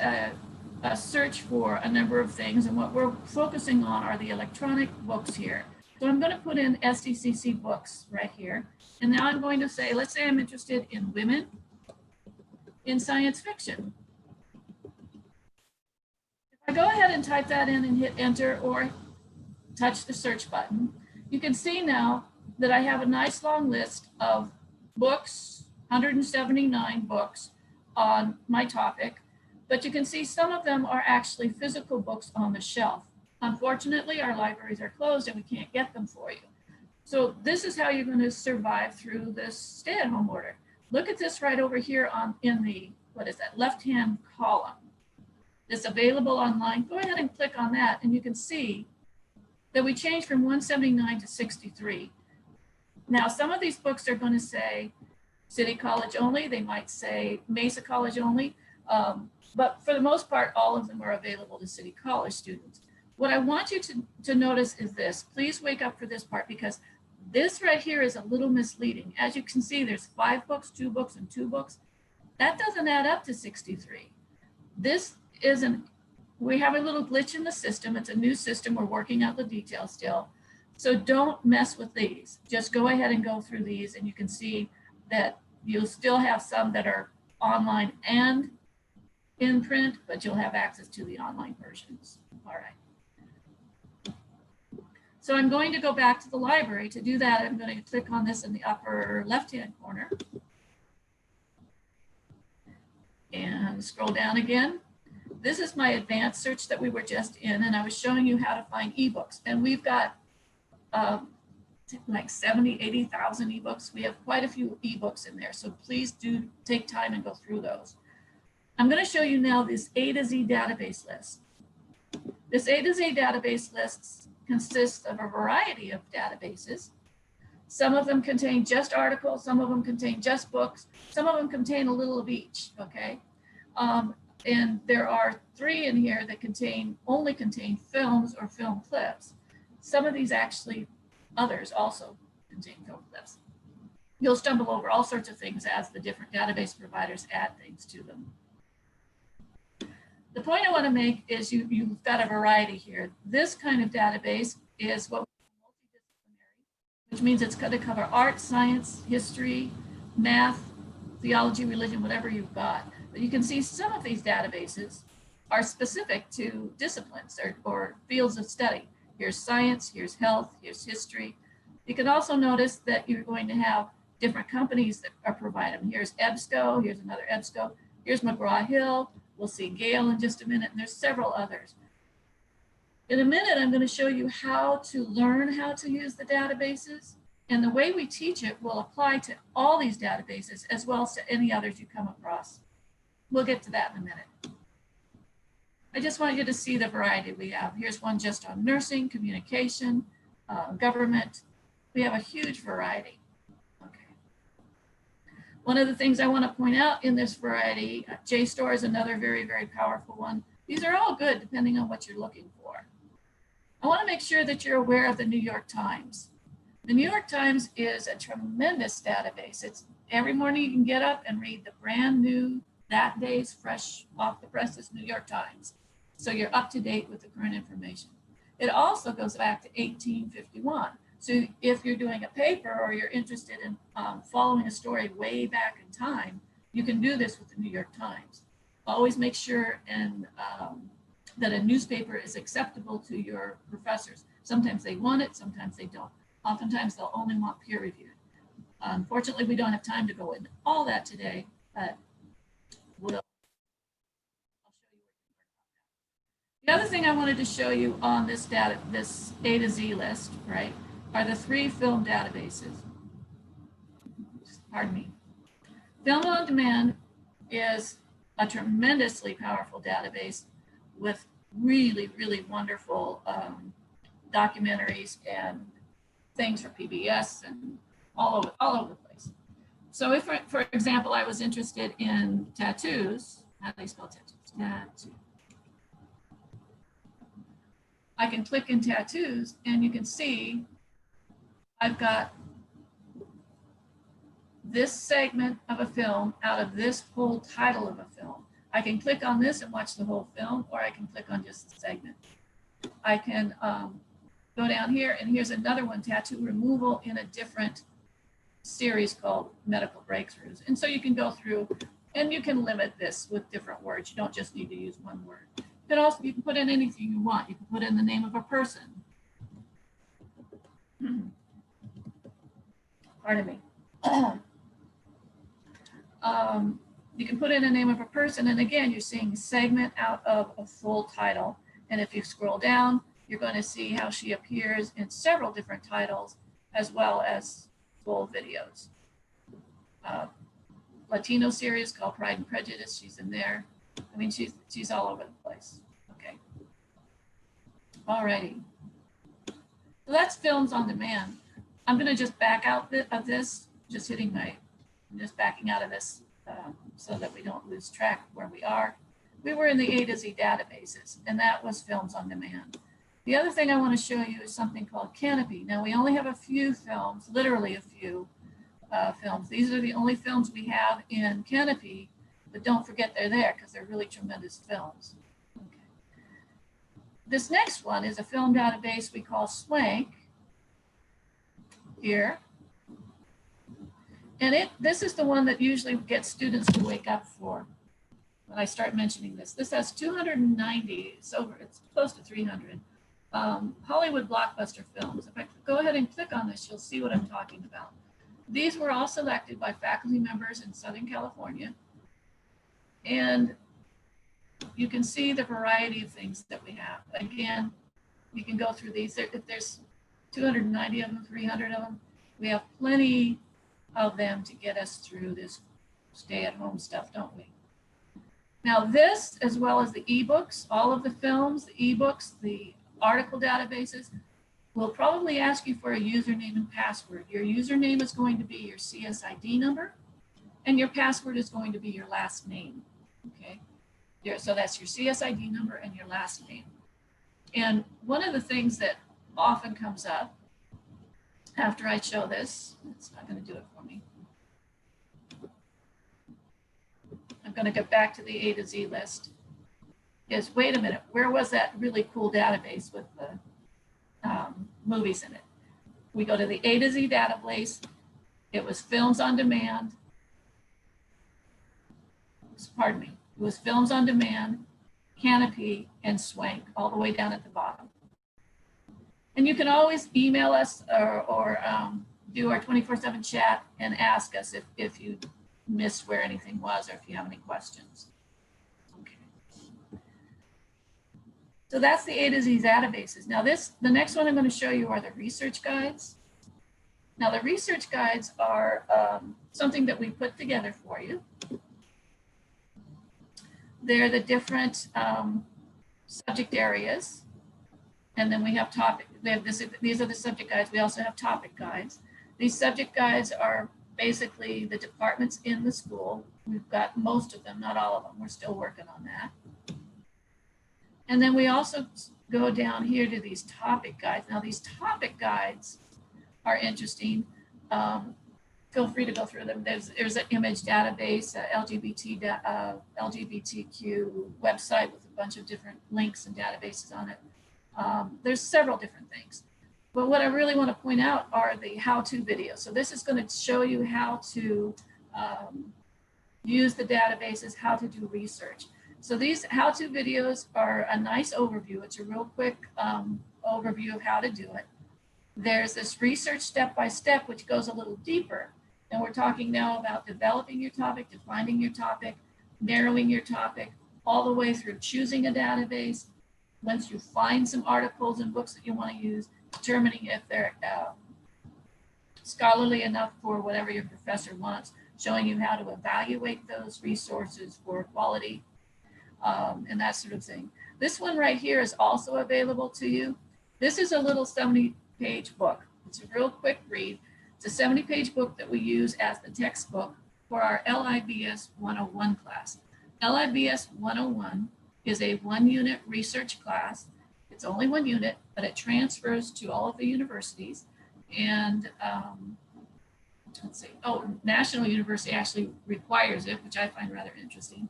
a search for a number of things, and what we're focusing on are the electronic books here. So I'm going to put in SDCC books right here, and now I'm going to say, let's say I'm interested in women in science fiction. If I go ahead and type that in and hit enter or touch the search button, you can see now that I have a nice long list of books, 179 books on my topic. But you can see some of them are actually physical books on the shelf. Unfortunately, our libraries are closed and we can't get them for you. So this is how you're going to survive through this stay-at-home order. Look at this right over here in the, what is that, left-hand column. It's available online. Go ahead and click on that and you can see that we changed from 179 to 63. Now, some of these books are going to say City College only. They might say Mesa College only. But for the most part, all of them are available to City College students. What I want you to notice is this. Please wake up for this part, because this right here is a little misleading. As you can see, there's 5 books, 2 books, and 2 books. That doesn't add up to 63. This isn't, we have a little glitch in the system. It's a new system. We're working out the details still. So don't mess with these. Just go ahead and go through these, and you can see that you'll still have some that are online and in print, but you'll have access to the online versions. All right. So I'm going to go back to the library. To do that, I'm going to click on this in the upper left-hand corner and scroll down again. This is my advanced search that we were just in, and I was showing you how to find ebooks. And we've got like 70, 80,000 ebooks. We have quite a few ebooks in there, so please do take time and go through those. I'm going to show you now this A to Z database list. This A to Z database list consists of a variety of databases. Some of them contain just articles, some of them contain just books, some of them contain a little of each, okay? And there are 3 in here that only contain films or film clips. Some of these actually, others also contain film clips. You'll stumble over all sorts of things as the different database providers add things to them. The point I want to make is you've got a variety here. This kind of database is what we call multidisciplinary, which means it's going to cover art, science, history, math, theology, religion, whatever you've got. But you can see some of these databases are specific to disciplines or fields of study. Here's science, here's health, here's history. You can also notice that you're going to have different companies that are providing. Here's EBSCO, here's another EBSCO, here's McGraw-Hill. We'll see Gale in just a minute, and there's several others. In a minute, I'm going to show you how to learn how to use the databases, and the way we teach it will apply to all these databases as well as to any others you come across. We'll get to that in a minute. I just want you to see the variety we have. Here's one just on nursing, communication, government. We have a huge variety. One of the things I want to point out in this variety, JSTOR is another very, very powerful one. These are all good depending on what you're looking for. I want to make sure that you're aware of the New York Times. The New York Times is a tremendous database. It's every morning you can get up and read the brand new, that day's fresh off the presses New York Times. So you're up to date with the current information. It also goes back to 1851. So if you're doing a paper or you're interested in following a story way back in time, you can do this with the New York Times. Always make sure that a newspaper is acceptable to your professors. Sometimes they want it, sometimes they don't. Oftentimes they'll only want peer reviewed. Unfortunately, we don't have time to go into all that today, but I'll show you. The other thing I wanted to show you on this A to Z list, right, are the 3 film databases. Pardon me. Film on Demand is a tremendously powerful database with really, really wonderful documentaries and things for PBS and all over the place. So if, for example, I was interested in tattoos, how do they spell tattoos? Tattoo. I can click in tattoos and you can see I've got this segment of a film out of this whole title of a film. I can click on this and watch the whole film, or I can click on just the segment. I can go down here, and here's another one, tattoo removal in a different series called Medical Breakthroughs. And so you can go through and you can limit this with different words. You don't just need to use one word. You can put in anything you want. You can put in the name of a person. Pardon me. You can put in a name of a person, and again, you're seeing a segment out of a full title. And if you scroll down, you're going to see how she appears in several different titles, as well as full videos. Latino series called Pride and Prejudice, she's in there. I mean, she's all over the place. Okay. All righty. So that's Films on Demand. I'm going to just back out of this, I'm just backing out of this so that we don't lose track of where we are. We were in the A to Z databases, and that was Films on Demand. The other thing I want to show you is something called Canopy. Now, we only have a few films, literally a few films. These are the only films we have in Canopy but don't forget they're there because they're really tremendous films. Okay. This next one is a film database we call SWANK here. And this is the one that usually gets students to wake up for when I start mentioning this. This has 290, it's close to 300 Hollywood blockbuster films. If I go ahead and click on this, you'll see what I'm talking about. These were all selected by faculty members in Southern California. And you can see the variety of things that we have. Again, you can go through these. If there's 290 of them, 300 of them, we have plenty of them to get us through this stay-at-home stuff, don't we? Now this, as well as the ebooks, all of the films, the ebooks, the article databases, will probably ask you for a username and password. Your username is going to be your CSID number, and your password is going to be your last name, okay? So that's your CSID number and your last name. And one of the things that often comes up after I show this, it's not going to do it for me. I'm going to get back to the A to Z list. Is wait a minute, where was that really cool database with the movies in it? We go to the A to Z database. It was Films on Demand. Pardon me. It was Films on Demand, Canopy, and Swank, all the way down at the bottom. And you can always email us or do our 24/7 chat and ask us if you missed where anything was or if you have any questions. Okay. So that's the A to Z databases. Now the next one I'm going to show you are the research guides. Now the research guides are something that we put together for you. They're the different subject areas. And then we have topic, these are the subject guides. We also have topic guides. These subject guides are basically the departments in the school. We've got most of them, not all of them. We're still working on that. And then we also go down here to these topic guides. Now these topic guides are interesting. Feel free to go through them. There's an image database, LGBTQ website with a bunch of different links and databases on it. There's several different things. But what I really want to point out are the how-to videos. So this is going to show you how to use the databases, how to do research. So these how-to videos are a nice overview. It's a real quick overview of how to do it. There's this research step-by-step, which goes a little deeper. And we're talking now about developing your topic, defining your topic, narrowing your topic, all the way through choosing a database. Once you find some articles and books that you want to use, determining if they're scholarly enough for whatever your professor wants, showing you how to evaluate those resources for quality and that sort of thing. This one right here is also available to you. This is a little 70-page book. It's a real quick read. It's a 70-page book that we use as the textbook for our LIBS 101 class. LIBS 101 is a 1-unit research class. It's only 1 unit, but it transfers to all of the universities. And let's see, National University actually requires it, which I find rather interesting.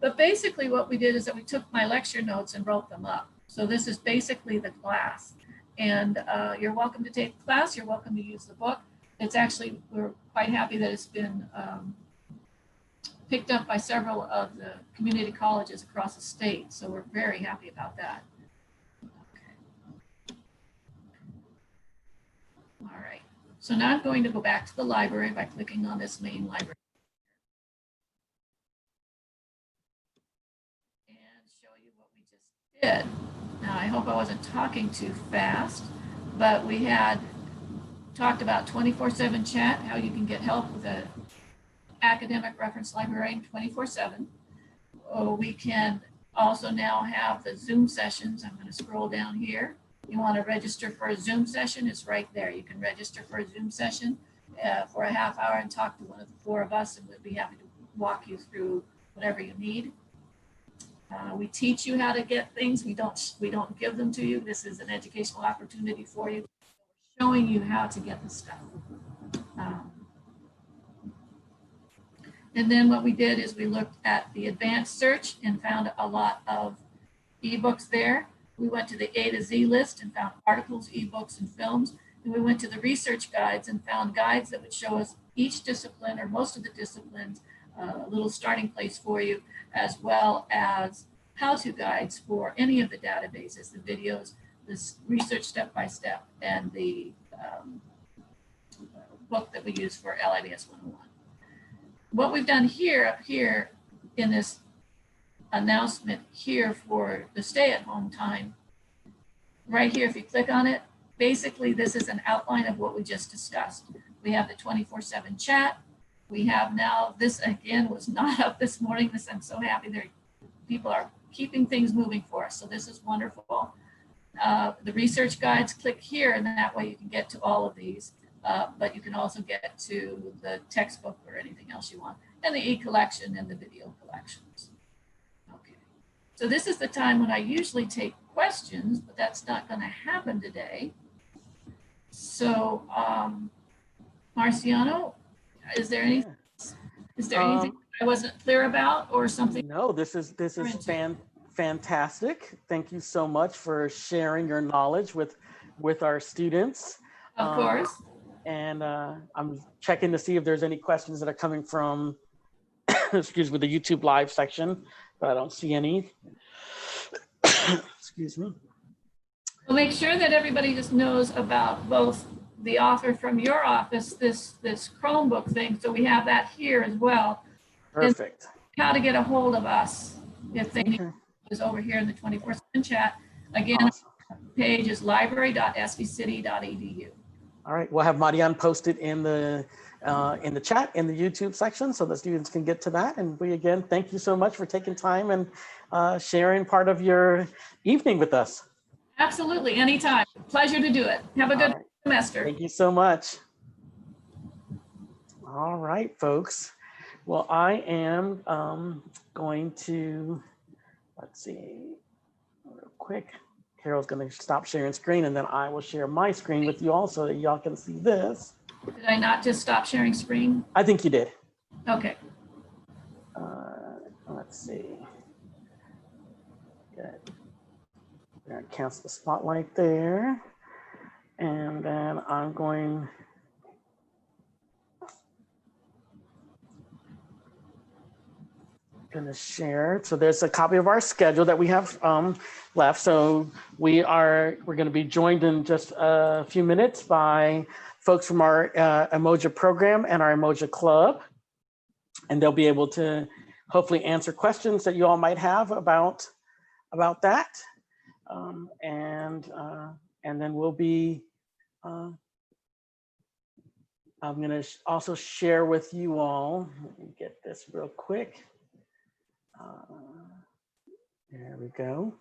But basically what we did is that we took my lecture notes and wrote them up. So this is basically the class. And you're welcome to take the class. You're welcome to use the book. It's actually, we're quite happy that it's been picked up by several of the community colleges across the state. So we're very happy about that. Okay. All right. So now I'm going to go back to the library by clicking on this main library. And show you what we just did. Now I hope I wasn't talking too fast, but we had talked about 24/7 chat, how you can get help with an academic reference librarian 24/7. We can also now have the Zoom sessions. I'm going to scroll down here. You want to register for a Zoom session, it's right there. You can register for a Zoom session for a half hour and talk to one of the 4 of us, and we'll be happy to walk you through whatever you need. We teach you how to get things. We don't give them to you. This is an educational opportunity for you, showing you how to get the stuff. And then what we did is we looked at the advanced search and found a lot of ebooks there. We went to the A to Z list and found articles, ebooks, and films. And we went to the research guides and found guides that would show us each discipline or most of the disciplines, a little starting place for you, as well as how-to guides for any of the databases, the videos, this research step-by-step, and the book that we use for LIDS 101. What we've done here, up here in this announcement here for the stay-at-home time, right here, if you click on it, basically this is an outline of what we just discussed. We have the 24/7 chat. We have now, this again was not up this morning. I'm so happy that people are keeping things moving for us. So this is wonderful. The research guides, click here, and that way you can get to all of these. But you can also get to the textbook or anything else you want, and the e-collection and the video collections. Okay, so this is the time when I usually take questions, but that's not going to happen today. So, Marciano, is there anything I wasn't clear about or something? No, this is fantastic. Thank you so much for sharing your knowledge with our students. Of course. And I'm checking to see if there's any questions that are coming from, excuse me, the YouTube live section, but I don't see any. Excuse me. We'll make sure that everybody just knows about both the offer from your office, this Chromebook thing, so we have that here as well. Perfect. And how to get a hold of us if they need is over here in the 24/7 chat. Again, awesome. Our page is library.svcity.edu. All right, we'll have Marianne posted in the chat in the YouTube section so the students can get to that. And we again thank you so much for taking time and sharing part of your evening with us. Absolutely, anytime. Pleasure to do it. Have a good semester. Thank you so much. All right, folks. Well, I am going to, let's see, real quick. Carol's going to stop sharing screen, and then I will share my screen with you all so that y'all can see this. Did I not just stop sharing screen? I think you did. Okay. Let's see. Good. That cancel the spotlight there. And then I'm going to share. So there's a copy of our schedule that we have left. So we're going to be joined in just a few minutes by folks from our Emoja program and our Emoja club. And they'll be able to hopefully answer questions that you all might have about that. And then we'll be, I'm going to also share with you all, let me get this real quick. There we go.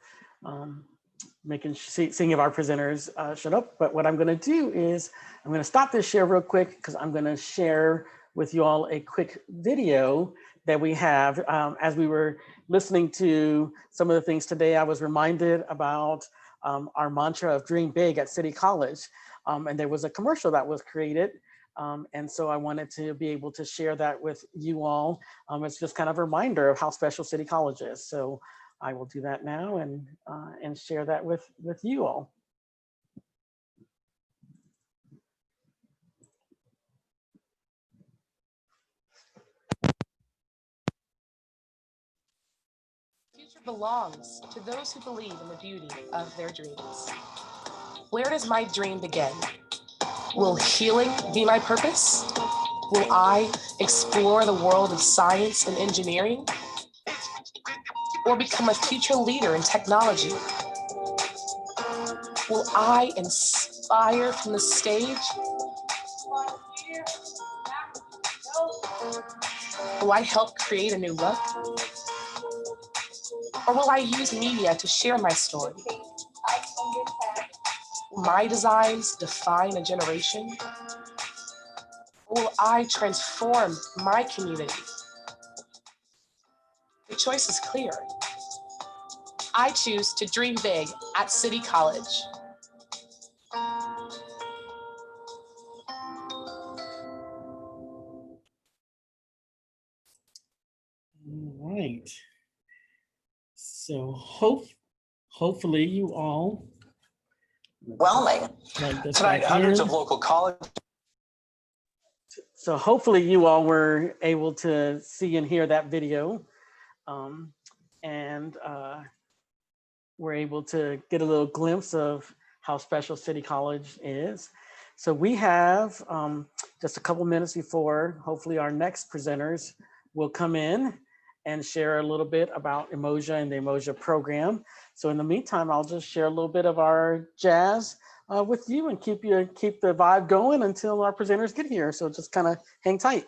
Seeing if our presenters showed up. But what I'm going to do is I'm going to stop this share real quick because I'm going to share with you all a quick video that we have. As we were listening to some of the things today, I was reminded about our mantra of dream big at City College. And there was a commercial that was created. And so I wanted to be able to share that with you all. It's just kind of a reminder of how special City College is. So I will do that now and share that with you all. The future belongs to those who believe in the beauty of their dreams. Where does my dream begin? Will healing be my purpose? Will I explore the world of science and engineering? Or become a future leader in technology? Will I inspire from the stage? Will I help create a new look? Or will I use media to share my story? Will my designs define a generation? Or will I transform my community? The choice is clear. I choose to dream big at City College. So hopefully you all. Whelming. Like this Tonight, back hundreds in. of local college. So hopefully you all were able to see and hear that video, and were able to get a little glimpse of how special City College is. So we have just a couple minutes before hopefully our next presenters will come in and share a little bit about Emoja and the Emoja program. So in the meantime, I'll just share a little bit of our jazz with you and keep the vibe going until our presenters get here. So just kind of hang tight.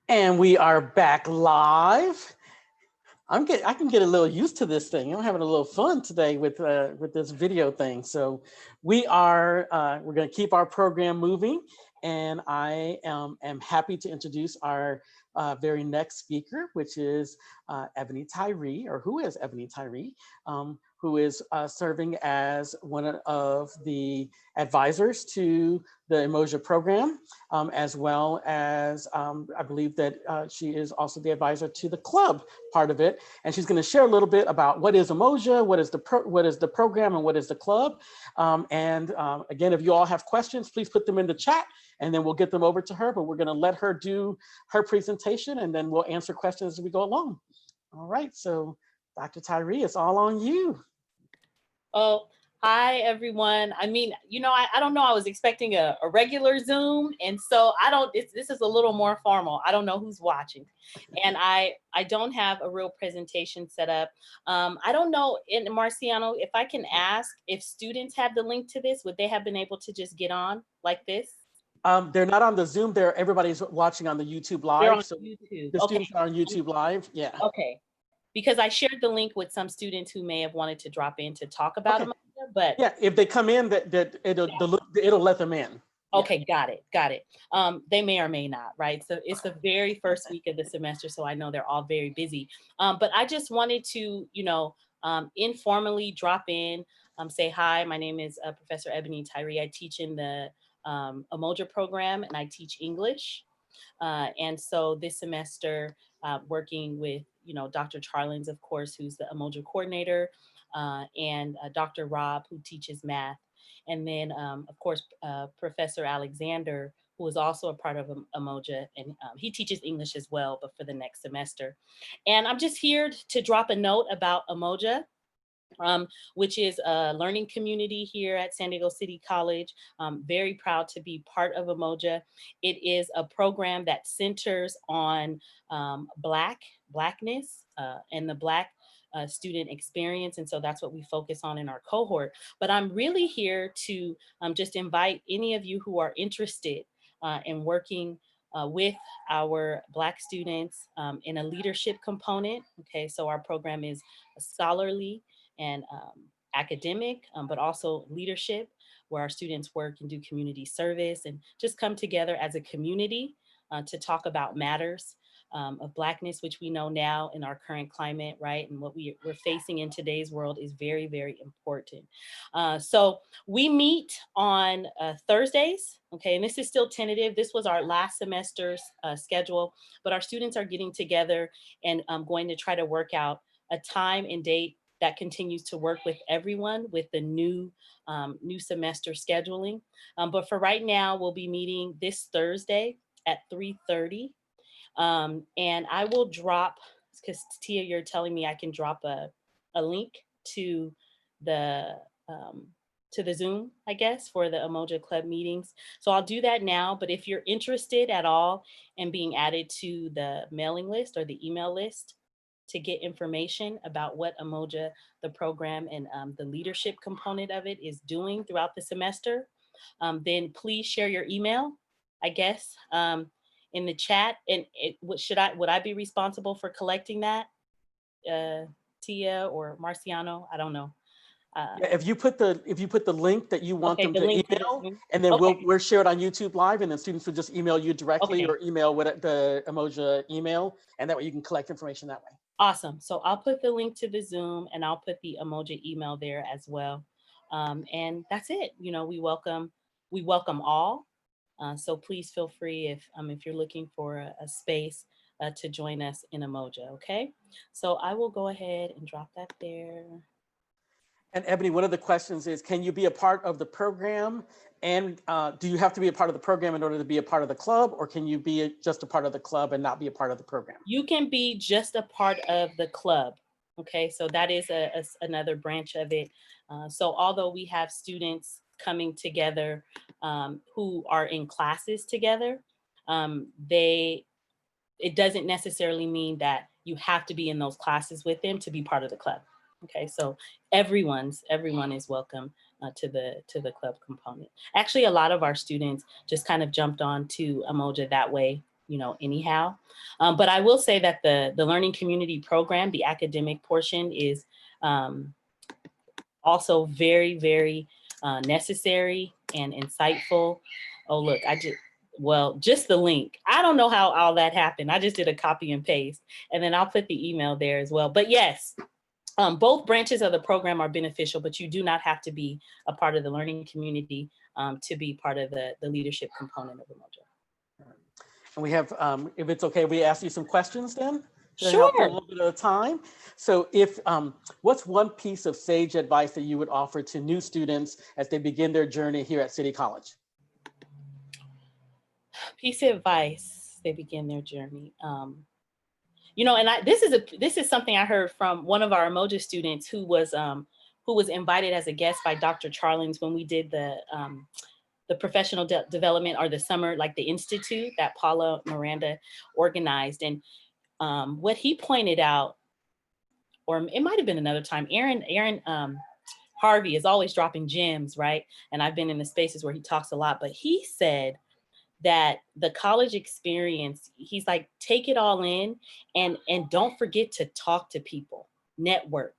And we are back live. I can get a little used to this thing. I'm having a little fun today with this video thing. So we're going to keep our program moving, and I am happy to introduce our very next speaker, which is Ebony Tyree, or who is Ebony Tyree, who is serving as one of the advisors to the Emoja program, as well as I believe that she is also the advisor to the club part of it. And she's going to share a little bit about what is Emoja, what is the program, and what is the club. Again, if you all have questions, please put them in the chat, and then we'll get them over to her. But we're going to let her do her presentation, and then we'll answer questions as we go along. All right, so Dr. Tyree, it's all on you. Oh, Hi, everyone. I mean, I don't know. I was expecting a regular Zoom. And so this is a little more formal. I don't know who's watching. And I don't have a real presentation set up. I don't know, Marciano, if I can ask if students have the link to this, would they have been able to just get on like this? They're not on the Zoom. Everybody's watching on the YouTube They're Live. on So YouTube. the Okay. students are on YouTube Live. Yeah. Okay. Because I shared the link with some students who may have wanted to drop in to talk about Okay. Umoja, but Yeah, if they come in, it'll let them in. okay, got it. They may or may not, right? So it's the very first week of the semester, so I know they're all very busy. But I just wanted to, informally drop in, say hi. My name is Professor Ebony Tyree. I teach in the Umoja program, and I teach English. And so this semester, working with, Dr. Charlins, of course, who's the Umoja coordinator, and Dr. Rob, who teaches math. And then, of course, Professor Alexander, who is also a part of Umoja, and he teaches English as well, but for the next semester. And I'm just here to drop a note about Umoja, which is a learning community here at San Diego City College. Very proud to be part of Umoja. It is a program that centers on Blackness and the Black student experience. And so that's what we focus on in our cohort. But I'm really here to just invite any of you who are interested in working with our Black students in a leadership component. Okay, so our program is scholarly and academic, but also leadership, where our students work and do community service and just come together as a community to talk about matters of Blackness, which we know now in our current climate, right? And what we're facing in today's world is very, very important. So we meet on Thursdays, okay? And this is still tentative. This was our last semester's schedule, but our students are getting together and going to try to work out a time and date that continues to work with everyone with the new semester scheduling. But for right now, we'll be meeting this Thursday at 3:30. And I will drop, because Tia, you're telling me I can drop a link to the Zoom, I guess, for the Umoja Club meetings. So I'll do that now, but if you're interested at all in being added to the mailing list or the email list to get information about what Umoja, the program, and the leadership component of it is doing throughout the semester, then please share your email, I guess, in the chat. And would I be responsible for collecting that, Tia or Marciano? I don't know. Yeah, if you put the link that you want Okay, them to email, and then we'll share it on YouTube Live, and then students will just email you directly or email with the Umoja email, and that way you can collect information that way. Awesome. So I'll put the link to the Zoom, and I'll put the Umoja email there as well. And that's it. We welcome all. So please feel free if you're looking for a space to join us in Umoja. Okay. So I will go ahead and drop that there. And Ebony, one of the questions is, can you be a part of the program? And do you have to be a part of the program in order to be a part of the club, or can you be just a part of the club and not be a part of the program? You can be just a part of the club. Okay, so that is another branch of it. So although we have students coming together who are in classes together, it doesn't necessarily mean that you have to be in those classes with them to be part of the club. Okay, so everyone is welcome to the club component. Actually, a lot of our students just kind of jumped on to Umoja that way, anyhow. But I will say that the learning community program, the academic portion, is also very, very necessary and insightful. Oh, look, just the link. I don't know how all that happened. I just did a copy and paste, and then I'll put the email there as well. But yes, both branches of the program are beneficial, but you do not have to be a part of the learning community to be part of the leadership component of Umoja. And we have, if it's okay, we ask you some questions then? Sure. A little bit of time. So what's one piece of sage advice that you would offer to new students as they begin their journey here at City College? Piece of advice, they begin their journey. And this is something I heard from one of our Umoja students who was who was invited as a guest by Dr. Charlins when we did the professional development, or the summer, like the institute that Paula Miranda organized. And what he pointed out, or it might've been another time, Aaron Harvey is always dropping gems, right? And I've been in the spaces where he talks a lot, but he said that the college experience, he's like, take it all in and don't forget to talk to people, network,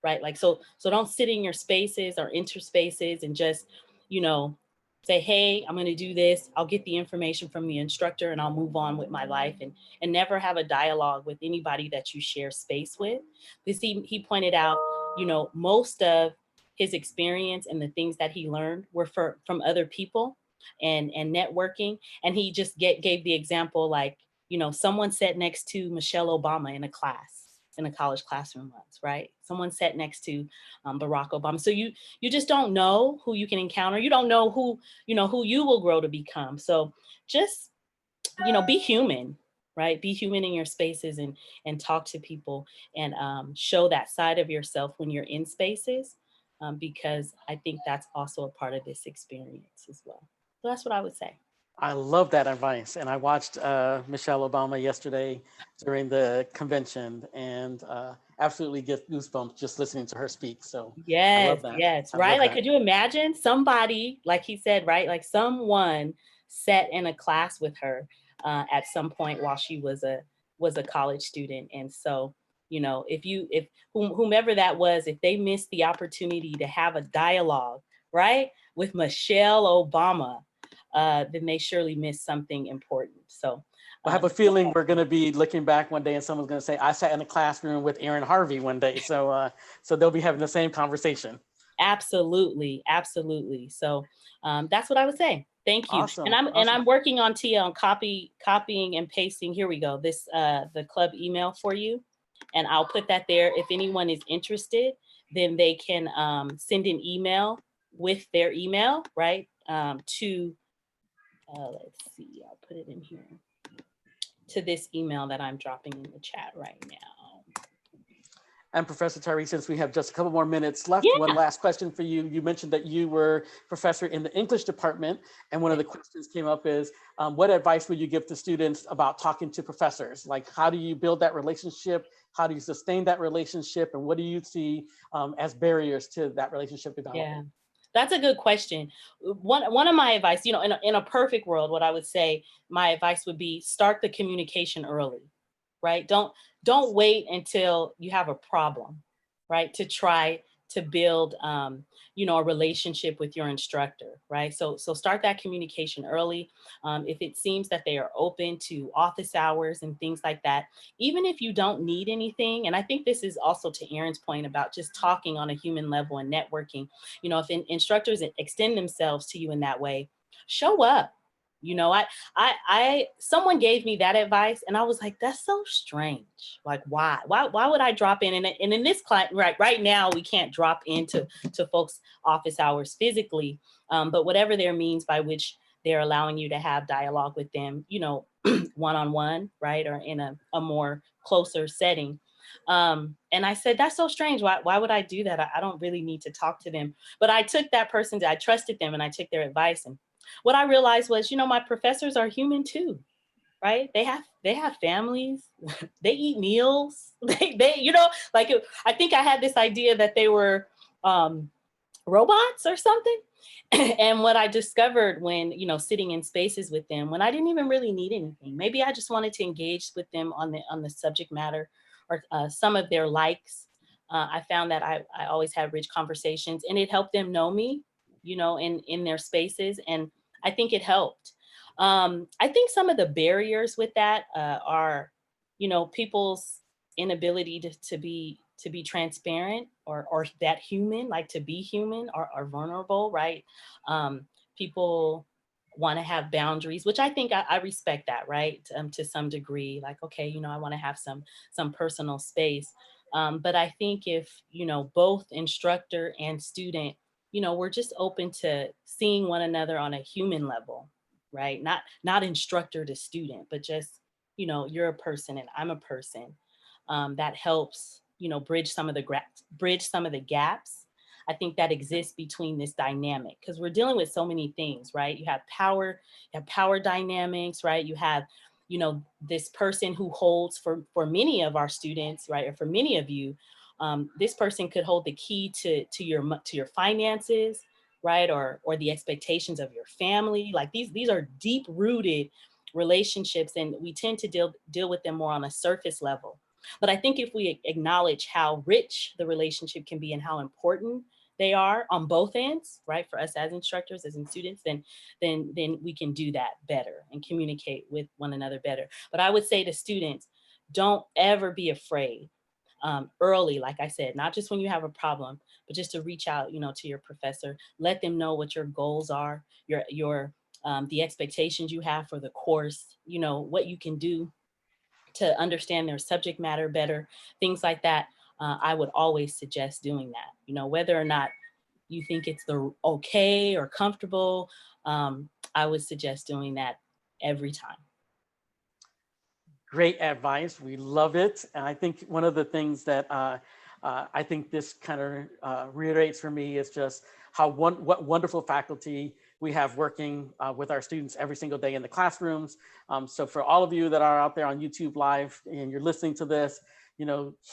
right? Like, so don't sit in your spaces or interspaces and just, you know, say, hey, I'm going to do this. I'll get the information from the instructor and I'll move on with my life, and never have a dialogue with anybody that you share space with. Because he pointed out, you know, most of his experience and the things that he learned were from other people and networking. And he just gave the example, like, you know, someone sat next to Michelle Obama in a college classroom once, right? Someone sat next to Barack Obama. So you just don't know who you can encounter. You don't know who you will grow to become. So just, you know, be human, right? Be human in your spaces and talk to people, and show that side of yourself when you're in spaces, because I think that's also a part of this experience as well. So that's what I would say. I love that advice. And I watched Michelle Obama yesterday during the convention, and absolutely get goosebumps just listening to her speak. So I love that. Yes, I right? love Like, that. could you imagine somebody, like he said, right? Like someone sat in a class with her at some point while she was a college student. And so, you know, if whomever that was, if they missed the opportunity to have a dialogue, right, with Michelle Obama, then they surely missed something important. So I have a feeling we're going to be looking back one day and someone's going to say, I sat in a classroom with Aaron Harvey one day. So so they'll be having the same conversation. Absolutely. Absolutely. So that's what I would say. Thank you. Awesome. And I'm working on Tia on copying and pasting. Here we go. This the club email for you. And I'll put that there. If anyone is interested, then they can send an email with their email, right? To let's see, I'll put it in here, to this email that I'm dropping in the chat right now. And Professor Tyree, since we have just a couple more minutes left, one last question for you. You mentioned that you were professor in the English department, and one of the questions came up is, what advice would you give to students about talking to professors? Like, how do you build that relationship? How do you sustain that relationship? And what do you see as barriers to that relationship developing? Yeah. That's a good question. One of my advice, you know, in a perfect world, what I would say, my advice would be start the communication early, right? Don't wait until you have a problem, right? To try to build, you know, a relationship with your instructor, right? So start that communication early. If it seems that they are open to office hours and things like that, even if you don't need anything. And I think this is also to Aaron's point about just talking on a human level and networking. You know, if instructors extend themselves to you in that way, show up. You know, someone gave me that advice and I was like, that's so strange. Like, why would I drop in? And in this client, right now, we can't drop into folks' office hours physically, but whatever their means by which they're allowing you to have dialogue with them, you know, one-on-one, right? Or in a more closer setting. And I said, that's so strange. Why would I do that? I don't really need to talk to them. But I took that person, I trusted them and I took their advice. And what I realized was, you know, my professors are human too, right? They have families, they eat meals, they you know, like I think I had this idea that they were robots or something. And what I discovered when, you know, sitting in spaces with them, when I didn't even really need anything, maybe I just wanted to engage with them on the subject matter or some of their likes. I found that I always had rich conversations and it helped them know me, you know, in their spaces. And I think it helped. I think some of the barriers with that are, you know, people's inability to be transparent or that human, like to be human or vulnerable, right? People want to have boundaries, which I think I respect that, right? To some degree, like, okay, you know, I want to have some personal space. But I think if, you know, both instructor and student, you know, we're just open to seeing one another on a human level, right? Not instructor to student, but just, you know, you're a person and I'm a person. That helps, you know, bridge some of the gaps. I think that exists between this dynamic, because we're dealing with so many things, right? You have power dynamics, right? You have, this person who holds for many of our students, right? Or for many of you, this person could hold the key to your finances, right? Or the expectations of your family. Like these are deep rooted relationships, and we tend to deal with them more on a surface level. But I think if we acknowledge how rich the relationship can be and how important they are on both ends, right? For us as instructors, as in students, then we can do that better and communicate with one another better. But I would say to students, don't ever be afraid early, like I said, not just when you have a problem, but just to reach out, to your professor, let them know what your goals are, the expectations you have for the course, what you can do to understand their subject matter better, things like that. I would always suggest doing that, whether or not you think it's the okay or comfortable, I would suggest doing that every time. Great advice. We love it. And I think one of the things that I think this kind of reiterates for me is just what wonderful faculty we have working with our students every single day in the classrooms. So for all of you that are out there on YouTube Live and you're listening to this,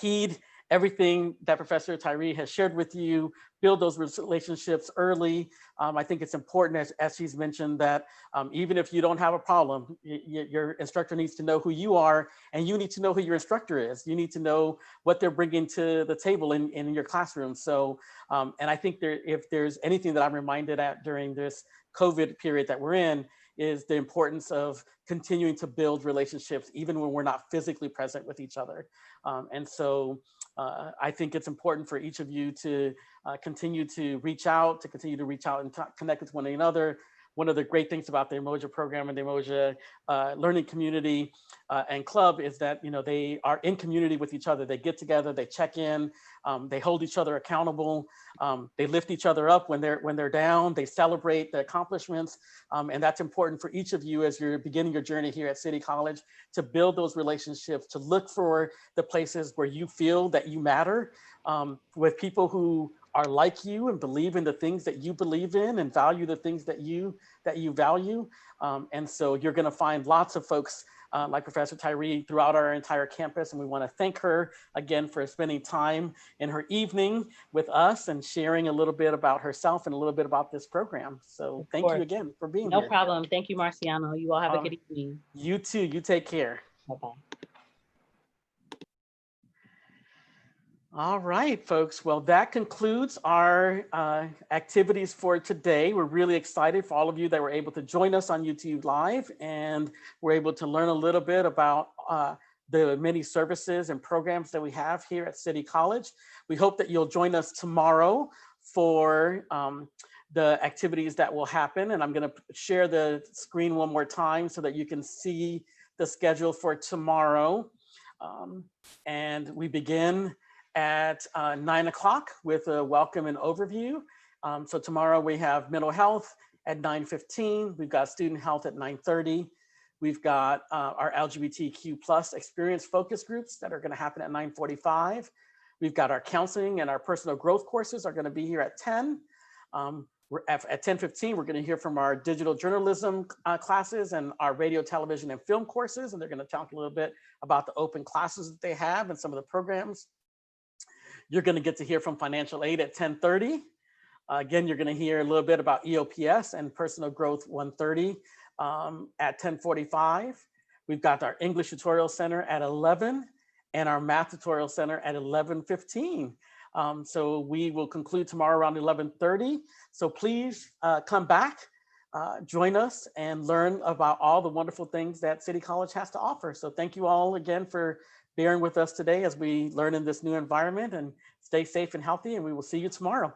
heed everything that Professor Tyree has shared with you, build those relationships early. I think it's important, as she's mentioned, that even if you don't have a problem, your instructor needs to know who you are, and you need to know who your instructor is. You need to know what they're bringing to the table in your classroom. So, and I think if there's anything that I'm reminded at during this COVID period that we're in, is the importance of continuing to build relationships even when we're not physically present with each other. And so I think it's important for each of you to continue to reach out and connect with one another. One of the great things about the Umoja program and the Umoja learning community and club is that they are in community with each other. They get together, they check in, they hold each other accountable, they lift each other up when they're down, they celebrate the accomplishments, and that's important for each of you as you're beginning your journey here at City College, to build those relationships, to look for the places where you feel that you matter, with people who are like you and believe in the things that you believe in and value the things that you value. And so you're going to find lots of folks like Professor Tyree throughout our entire campus. And we want to thank her again for spending time in her evening with us and sharing a little bit about herself and a little bit about this program. So thank you again for being here. No problem. Thank you, Marciano. You all have a good evening. You too. You take care. Bye-bye. All right, folks. Well, that concludes our activities for today. We're really excited for all of you that were able to join us on YouTube Live, and we're able to learn a little bit about the many services and programs that we have here at City College. We hope that you'll join us tomorrow for the activities that will happen. And I'm going to share the screen one more time so that you can see the schedule for tomorrow. And we begin at 9 o'clock with a welcome and overview. So tomorrow we have mental health at 9:15. We've got student health at 9:30. We've got our LGBTQ+ experience focus groups that are gonna happen at 9:45. We've got our counseling and our personal growth courses are gonna be here at 10. We're at 10:15, we're gonna hear from our digital journalism classes and our radio, television, and film courses. And they're gonna talk a little bit about the open classes that they have and some of the programs. You're going to get to hear from financial aid at 10:30. Again, you're going to hear a little bit about EOPS and personal growth 130 at 10:45. We've got our English Tutorial Center at 11 and our Math Tutorial Center at 11:15. So we will conclude tomorrow around 11:30. So please come back, join us, and learn about all the wonderful things that City College has to offer. So thank you all again for bearing with us today as we learn in this new environment, and stay safe and healthy, and we will see you tomorrow.